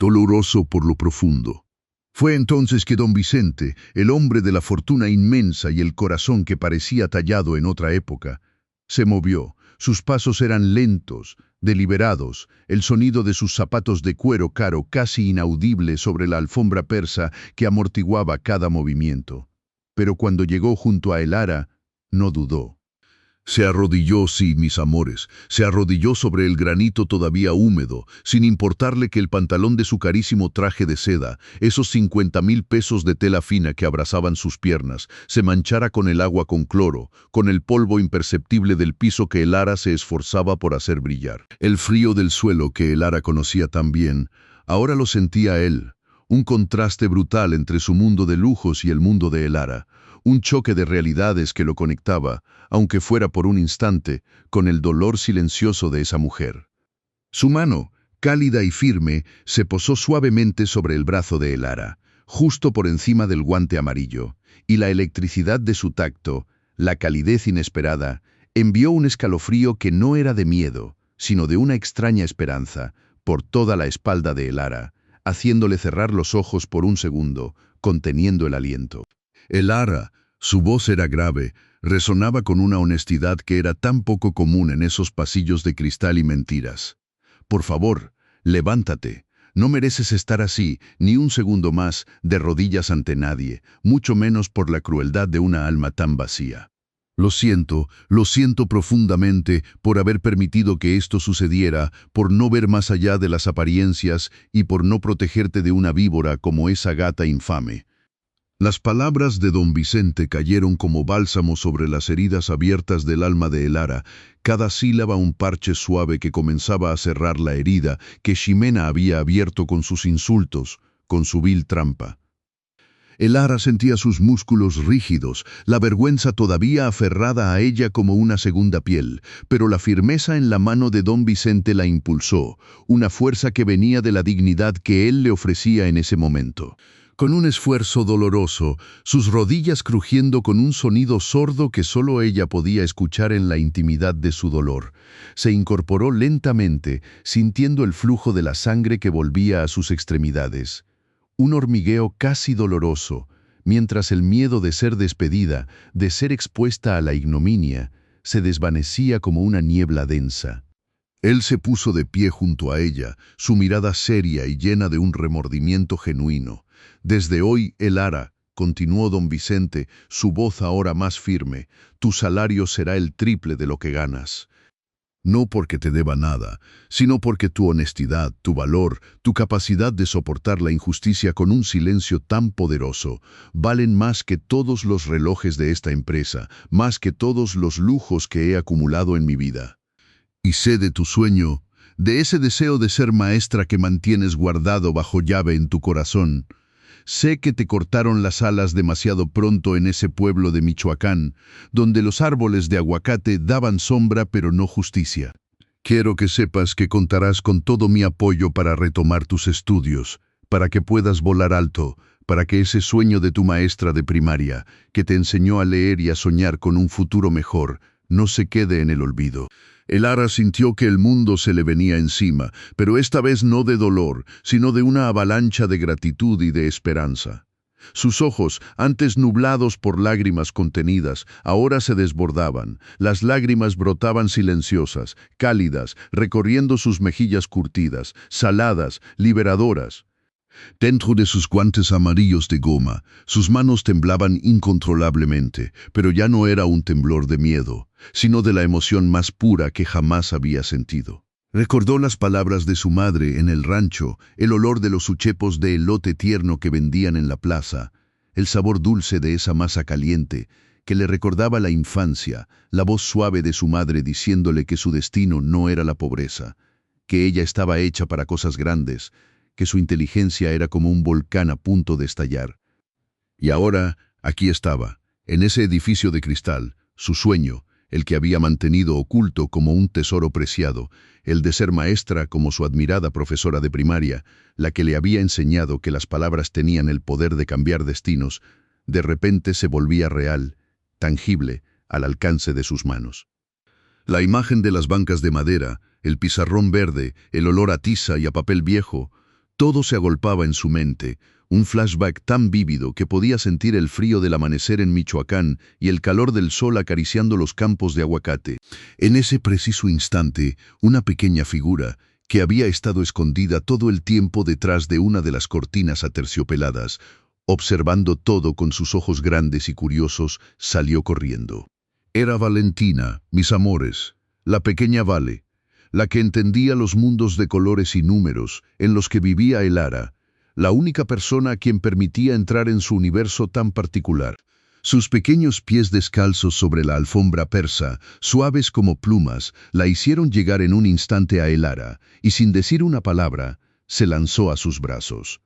doloroso por lo profundo. Fue entonces que don Vicente, el hombre de la fortuna inmensa y el corazón que parecía tallado en otra época, se movió. Sus pasos eran lentos, deliberados, el sonido de sus zapatos de cuero caro casi inaudible sobre la alfombra persa que amortiguaba cada movimiento. Pero cuando llegó junto a Elara, no dudó. Se arrodilló, sí, mis amores, se arrodilló sobre el granito todavía húmedo, sin importarle que el pantalón de su carísimo traje de seda, esos 50.000 pesos de tela fina que abrazaban sus piernas, se manchara con el agua con cloro, con el polvo imperceptible del piso que Elara se esforzaba por hacer brillar. El frío del suelo que Elara conocía tan bien, ahora lo sentía él. Un contraste brutal entre su mundo de lujos y el mundo de Elara, un choque de realidades que lo conectaba, aunque fuera por un instante, con el dolor silencioso de esa mujer. Su mano, cálida y firme, se posó suavemente sobre el brazo de Elara, justo por encima del guante amarillo, y la electricidad de su tacto, la calidez inesperada, envió un escalofrío que no era de miedo, sino de una extraña esperanza, por toda la espalda de Elara, haciéndole cerrar los ojos por un segundo, conteniendo el aliento. Elara, su voz era grave, resonaba con una honestidad que era tan poco común en esos pasillos de cristal y mentiras. Por favor, levántate. No mereces estar así, ni un segundo más, de rodillas ante nadie, mucho menos por la crueldad de una alma tan vacía. Lo siento profundamente por haber permitido que esto sucediera, por no ver más allá de las apariencias y por no protegerte de una víbora como esa gata infame. Las palabras de don Vicente cayeron como bálsamo sobre las heridas abiertas del alma de Elara, cada sílaba un parche suave que comenzaba a cerrar la herida que Ximena había abierto con sus insultos, con su vil trampa. El Ara sentía sus músculos rígidos, la vergüenza todavía aferrada a ella como una segunda piel, pero la firmeza en la mano de don Vicente la impulsó, una fuerza que venía de la dignidad que él le ofrecía en ese momento. Con un esfuerzo doloroso, sus rodillas crujiendo con un sonido sordo que solo ella podía escuchar en la intimidad de su dolor, se incorporó lentamente, sintiendo el flujo de la sangre que volvía a sus extremidades. Un hormigueo casi doloroso, mientras el miedo de ser despedida, de ser expuesta a la ignominia, se desvanecía como una niebla densa. Él se puso de pie junto a ella, su mirada seria y llena de un remordimiento genuino. Desde hoy, el Ara, continuó don Vicente, su voz ahora más firme, tu salario será el triple de lo que ganas. No porque te deba nada, sino porque tu honestidad, tu valor, tu capacidad de soportar la injusticia con un silencio tan poderoso, valen más que todos los relojes de esta empresa, más que todos los lujos que he acumulado en mi vida. Y sé de tu sueño, de ese deseo de ser maestra que mantienes guardado bajo llave en tu corazón. Sé que te cortaron las alas demasiado pronto en ese pueblo de Michoacán, donde los árboles de aguacate daban sombra pero no justicia. Quiero que sepas que contarás con todo mi apoyo para retomar tus estudios, para que puedas volar alto, para que ese sueño de tu maestra de primaria, que te enseñó a leer y a soñar con un futuro mejor, no se quede en el olvido. El Ara sintió que el mundo se le venía encima, pero esta vez no de dolor, sino de una avalancha de gratitud y de esperanza. Sus ojos, antes nublados por lágrimas contenidas, ahora se desbordaban. Las lágrimas brotaban silenciosas, cálidas, recorriendo sus mejillas curtidas, saladas, liberadoras. Dentro de sus guantes amarillos de goma, sus manos temblaban incontrolablemente, pero ya no era un temblor de miedo, sino de la emoción más pura que jamás había sentido. Recordó las palabras de su madre en el rancho, el olor de los uchepos de elote tierno que vendían en la plaza, el sabor dulce de esa masa caliente que le recordaba la infancia, la voz suave de su madre diciéndole que su destino no era la pobreza, que ella estaba hecha para cosas grandes, que su inteligencia era como un volcán a punto de estallar. Y ahora, aquí estaba, en ese edificio de cristal, su sueño, el que había mantenido oculto como un tesoro preciado, el de ser maestra como su admirada profesora de primaria, la que le había enseñado que las palabras tenían el poder de cambiar destinos, de repente se volvía real, tangible, al alcance de sus manos. La imagen de las bancas de madera, el pizarrón verde, el olor a tiza y a papel viejo, todo se agolpaba en su mente, un flashback tan vívido que podía sentir el frío del amanecer en Michoacán y el calor del sol acariciando los campos de aguacate. En ese preciso instante, una pequeña figura, que había estado escondida todo el tiempo detrás de una de las cortinas aterciopeladas, observando todo con sus ojos grandes y curiosos, salió corriendo. Era Valentina, mis amores, la pequeña Vale, la que entendía los mundos de colores y números en los que vivía el Ara, la única persona a quien permitía entrar en su universo tan particular. Sus pequeños pies descalzos sobre la alfombra persa, suaves como plumas, la hicieron llegar en un instante a el Ara, y sin decir una palabra, se lanzó a sus brazos.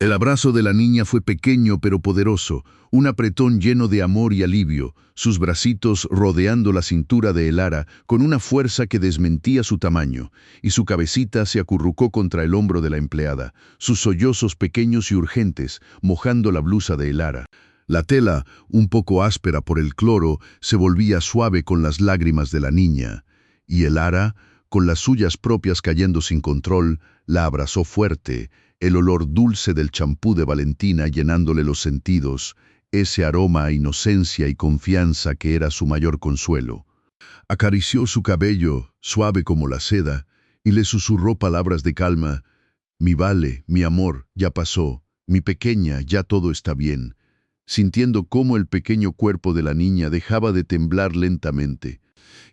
El abrazo de la niña fue pequeño pero poderoso, un apretón lleno de amor y alivio, sus bracitos rodeando la cintura de el Ara con una fuerza que desmentía su tamaño, y su cabecita se acurrucó contra el hombro de la empleada, sus sollozos pequeños y urgentes, mojando la blusa de el Ara. La tela, un poco áspera por el cloro, se volvía suave con las lágrimas de la niña, y el Ara, con las suyas propias cayendo sin control, la abrazó fuerte, el olor dulce del champú de Valentina llenándole los sentidos, ese aroma a inocencia y confianza que era su mayor consuelo. Acarició su cabello, suave como la seda, y le susurró palabras de calma. Mi Vale, mi amor, ya pasó, mi pequeña, ya todo está bien, sintiendo cómo el pequeño cuerpo de la niña dejaba de temblar lentamente.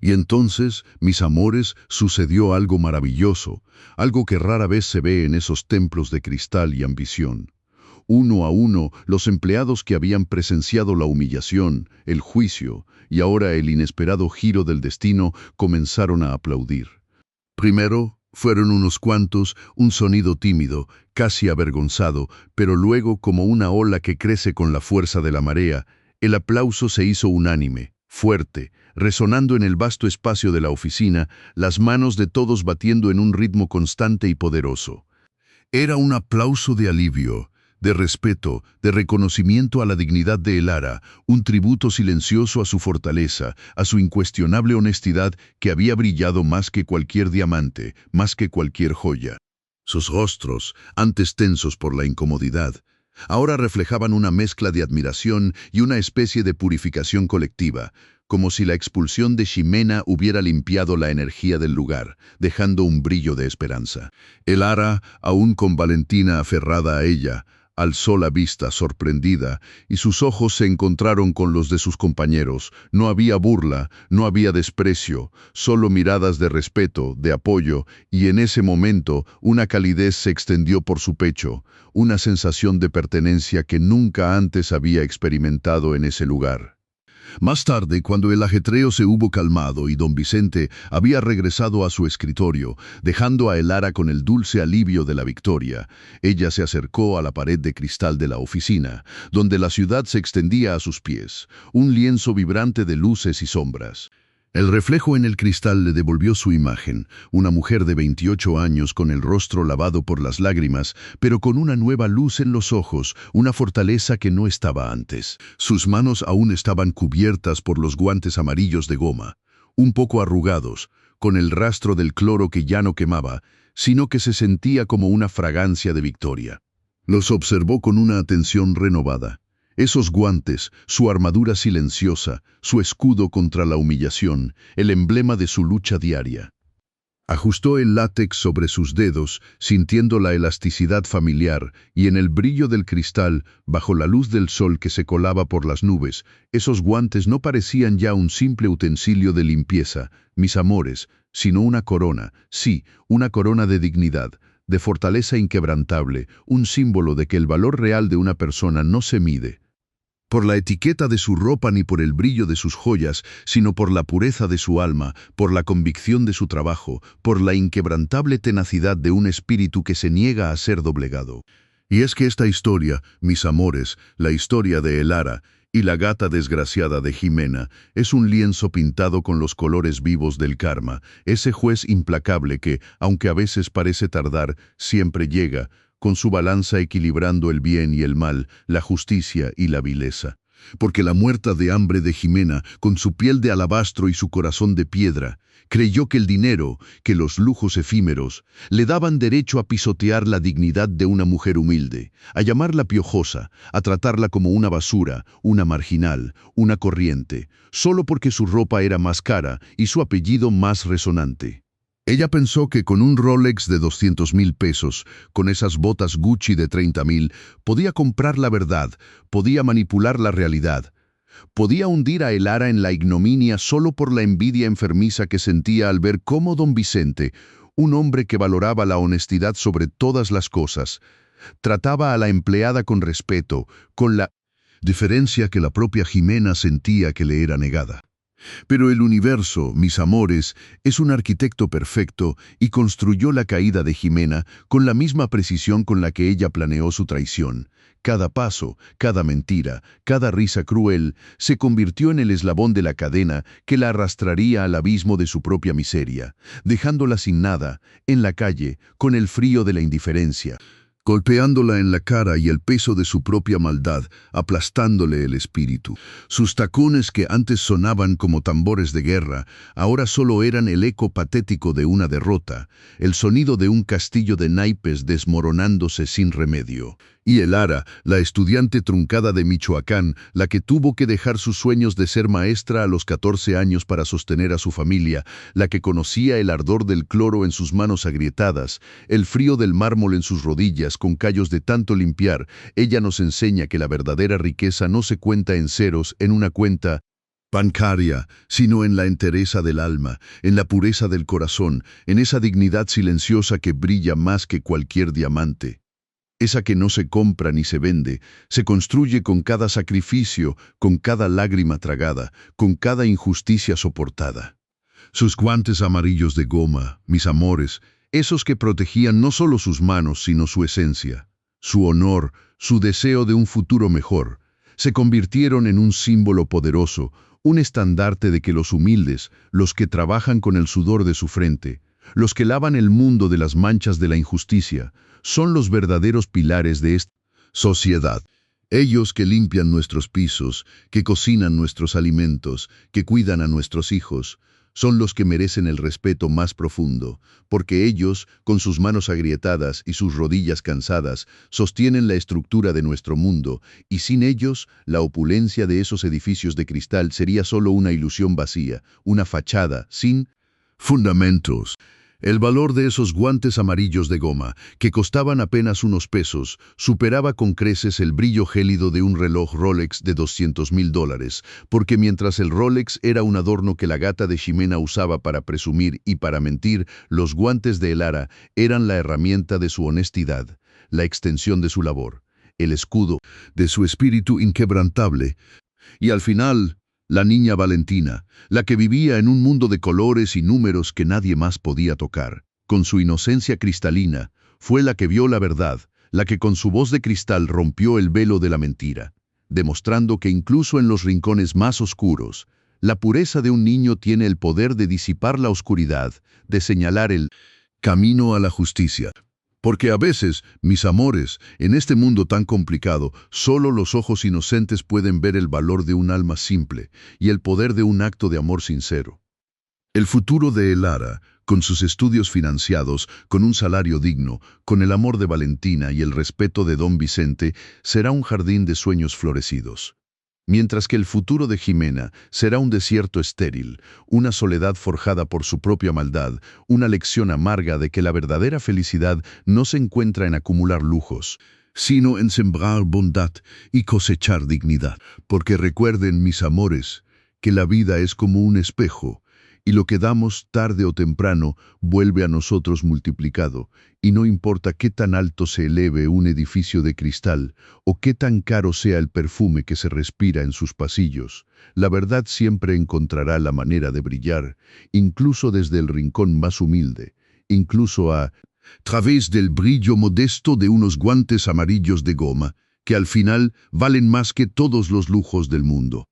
Y entonces, mis amores, sucedió algo maravilloso, algo que rara vez se ve en esos templos de cristal y ambición. Uno a uno, los empleados que habían presenciado la humillación, el juicio y ahora el inesperado giro del destino comenzaron a aplaudir. Primero, Fueron unos cuantos, un sonido tímido, casi avergonzado, pero luego, como una ola que crece con la fuerza de la marea, el aplauso se hizo unánime, fuerte, resonando en el vasto espacio de la oficina, las manos de todos batiendo en un ritmo constante y poderoso. Era un aplauso de alivio, de respeto, de reconocimiento a la dignidad de Elara, un tributo silencioso a su fortaleza, a su incuestionable honestidad que había brillado más que cualquier diamante, más que cualquier joya. Sus rostros, antes tensos por la incomodidad, ahora reflejaban una mezcla de admiración y una especie de purificación colectiva, como si la expulsión de Ximena hubiera limpiado la energía del lugar, dejando un brillo de esperanza. Elara, aún con Valentina aferrada a ella, alzó la vista sorprendida y sus ojos se encontraron con los de sus compañeros. No había burla, no había desprecio, solo miradas de respeto, de apoyo, y en ese momento una calidez se extendió por su pecho, una sensación de pertenencia que nunca antes había experimentado en ese lugar. Más tarde, cuando el ajetreo se hubo calmado y don Vicente había regresado a su escritorio, dejando a Elara con el dulce alivio de la victoria, ella se acercó a la pared de cristal de la oficina, donde la ciudad se extendía a sus pies, un lienzo vibrante de luces y sombras. El reflejo en el cristal le devolvió su imagen, una mujer de 28 años con el rostro lavado por las lágrimas, pero con una nueva luz en los ojos, una fortaleza que no estaba antes. Sus manos aún estaban cubiertas por los guantes amarillos de goma, un poco arrugados, con el rastro del cloro que ya no quemaba, sino que se sentía como una fragancia de victoria. Los observó con una atención renovada. Esos guantes, su armadura silenciosa, su escudo contra la humillación, el emblema de su lucha diaria. Ajustó el látex sobre sus dedos, sintiendo la elasticidad familiar, y en el brillo del cristal, bajo la luz del sol que se colaba por las nubes, esos guantes no parecían ya un simple utensilio de limpieza, mis amores, sino una corona, sí, una corona de dignidad, de fortaleza inquebrantable, un símbolo de que el valor real de una persona no se mide por la etiqueta de su ropa ni por el brillo de sus joyas, sino por la pureza de su alma, por la convicción de su trabajo, por la inquebrantable tenacidad de un espíritu que se niega a ser doblegado. Y es que esta historia, mis amores, la historia de Elara y la gata desgraciada de Ximena, es un lienzo pintado con los colores vivos del karma, ese juez implacable que, aunque a veces parece tardar, siempre llega, con su balanza equilibrando el bien y el mal, la justicia y la vileza. Porque la muerta de hambre de Ximena, con su piel de alabastro y su corazón de piedra, creyó que el dinero, que los lujos efímeros, le daban derecho a pisotear la dignidad de una mujer humilde, a llamarla piojosa, a tratarla como una basura, una marginal, una corriente, solo porque su ropa era más cara y su apellido más resonante. Ella pensó que con un Rolex de 200,000 pesos, con esas botas Gucci de 30,000, podía comprar la verdad, podía manipular la realidad, podía hundir a Elara en la ignominia solo por la envidia enfermiza que sentía al ver cómo don Vicente, un hombre que valoraba la honestidad sobre todas las cosas, trataba a la empleada con respeto, con la diferencia que la propia Ximena sentía que le era negada. Pero el universo, mis amores, es un arquitecto perfecto y construyó la caída de Ximena con la misma precisión con la que ella planeó su traición. Cada paso, cada mentira, cada risa cruel se convirtió en el eslabón de la cadena que la arrastraría al abismo de su propia miseria, dejándola sin nada, en la calle, con el frío de la indiferencia, golpeándola en la cara y el peso de su propia maldad, aplastándole el espíritu. Sus tacones que antes sonaban como tambores de guerra, ahora solo eran el eco patético de una derrota, el sonido de un castillo de naipes desmoronándose sin remedio. Y Elara, la estudiante truncada de Michoacán, la que tuvo que dejar sus sueños de ser maestra a los 14 años para sostener a su familia, la que conocía el ardor del cloro en sus manos agrietadas, el frío del mármol en sus rodillas con callos de tanto limpiar, ella nos enseña que la verdadera riqueza no se cuenta en ceros en una cuenta bancaria, sino en la entereza del alma, en la pureza del corazón, en esa dignidad silenciosa que brilla más que cualquier diamante. Esa que no se compra ni se vende, se construye con cada sacrificio, con cada lágrima tragada, con cada injusticia soportada. Sus guantes amarillos de goma, mis amores, esos que protegían no solo sus manos, sino su esencia, su honor, su deseo de un futuro mejor, se convirtieron en un símbolo poderoso, un estandarte de que los humildes, los que trabajan con el sudor de su frente, los que lavan el mundo de las manchas de la injusticia, son los verdaderos pilares de esta sociedad. Ellos que limpian nuestros pisos, que cocinan nuestros alimentos, que cuidan a nuestros hijos, son los que merecen el respeto más profundo, porque ellos, con sus manos agrietadas y sus rodillas cansadas, sostienen la estructura de nuestro mundo, y sin ellos, la opulencia de esos edificios de cristal sería solo una ilusión vacía, una fachada, sin fundamentos. El valor de esos guantes amarillos de goma, que costaban apenas unos pesos, superaba con creces el brillo gélido de un reloj Rolex de $200,000, porque mientras el Rolex era un adorno que la gata de Ximena usaba para presumir y para mentir, los guantes de Elara eran la herramienta de su honestidad, la extensión de su labor, el escudo de su espíritu inquebrantable. Y al final, la niña Valentina, la que vivía en un mundo de colores y números que nadie más podía tocar, con su inocencia cristalina, fue la que vio la verdad, la que con su voz de cristal rompió el velo de la mentira, demostrando que incluso en los rincones más oscuros, la pureza de un niño tiene el poder de disipar la oscuridad, de señalar el camino a la justicia. Porque a veces, mis amores, en este mundo tan complicado, solo los ojos inocentes pueden ver el valor de un alma simple y el poder de un acto de amor sincero. El futuro de Elara, con sus estudios financiados, con un salario digno, con el amor de Valentina y el respeto de don Vicente, será un jardín de sueños florecidos. Mientras que el futuro de Ximena será un desierto estéril, una soledad forjada por su propia maldad, una lección amarga de que la verdadera felicidad no se encuentra en acumular lujos, sino en sembrar bondad y cosechar dignidad. Porque recuerden, mis amores, que la vida es como un espejo, y lo que damos tarde o temprano vuelve a nosotros multiplicado, y no importa qué tan alto se eleve un edificio de cristal o qué tan caro sea el perfume que se respira en sus pasillos, la verdad siempre encontrará la manera de brillar, incluso desde el rincón más humilde, incluso a través del brillo modesto de unos guantes amarillos de goma, que al final valen más que todos los lujos del mundo.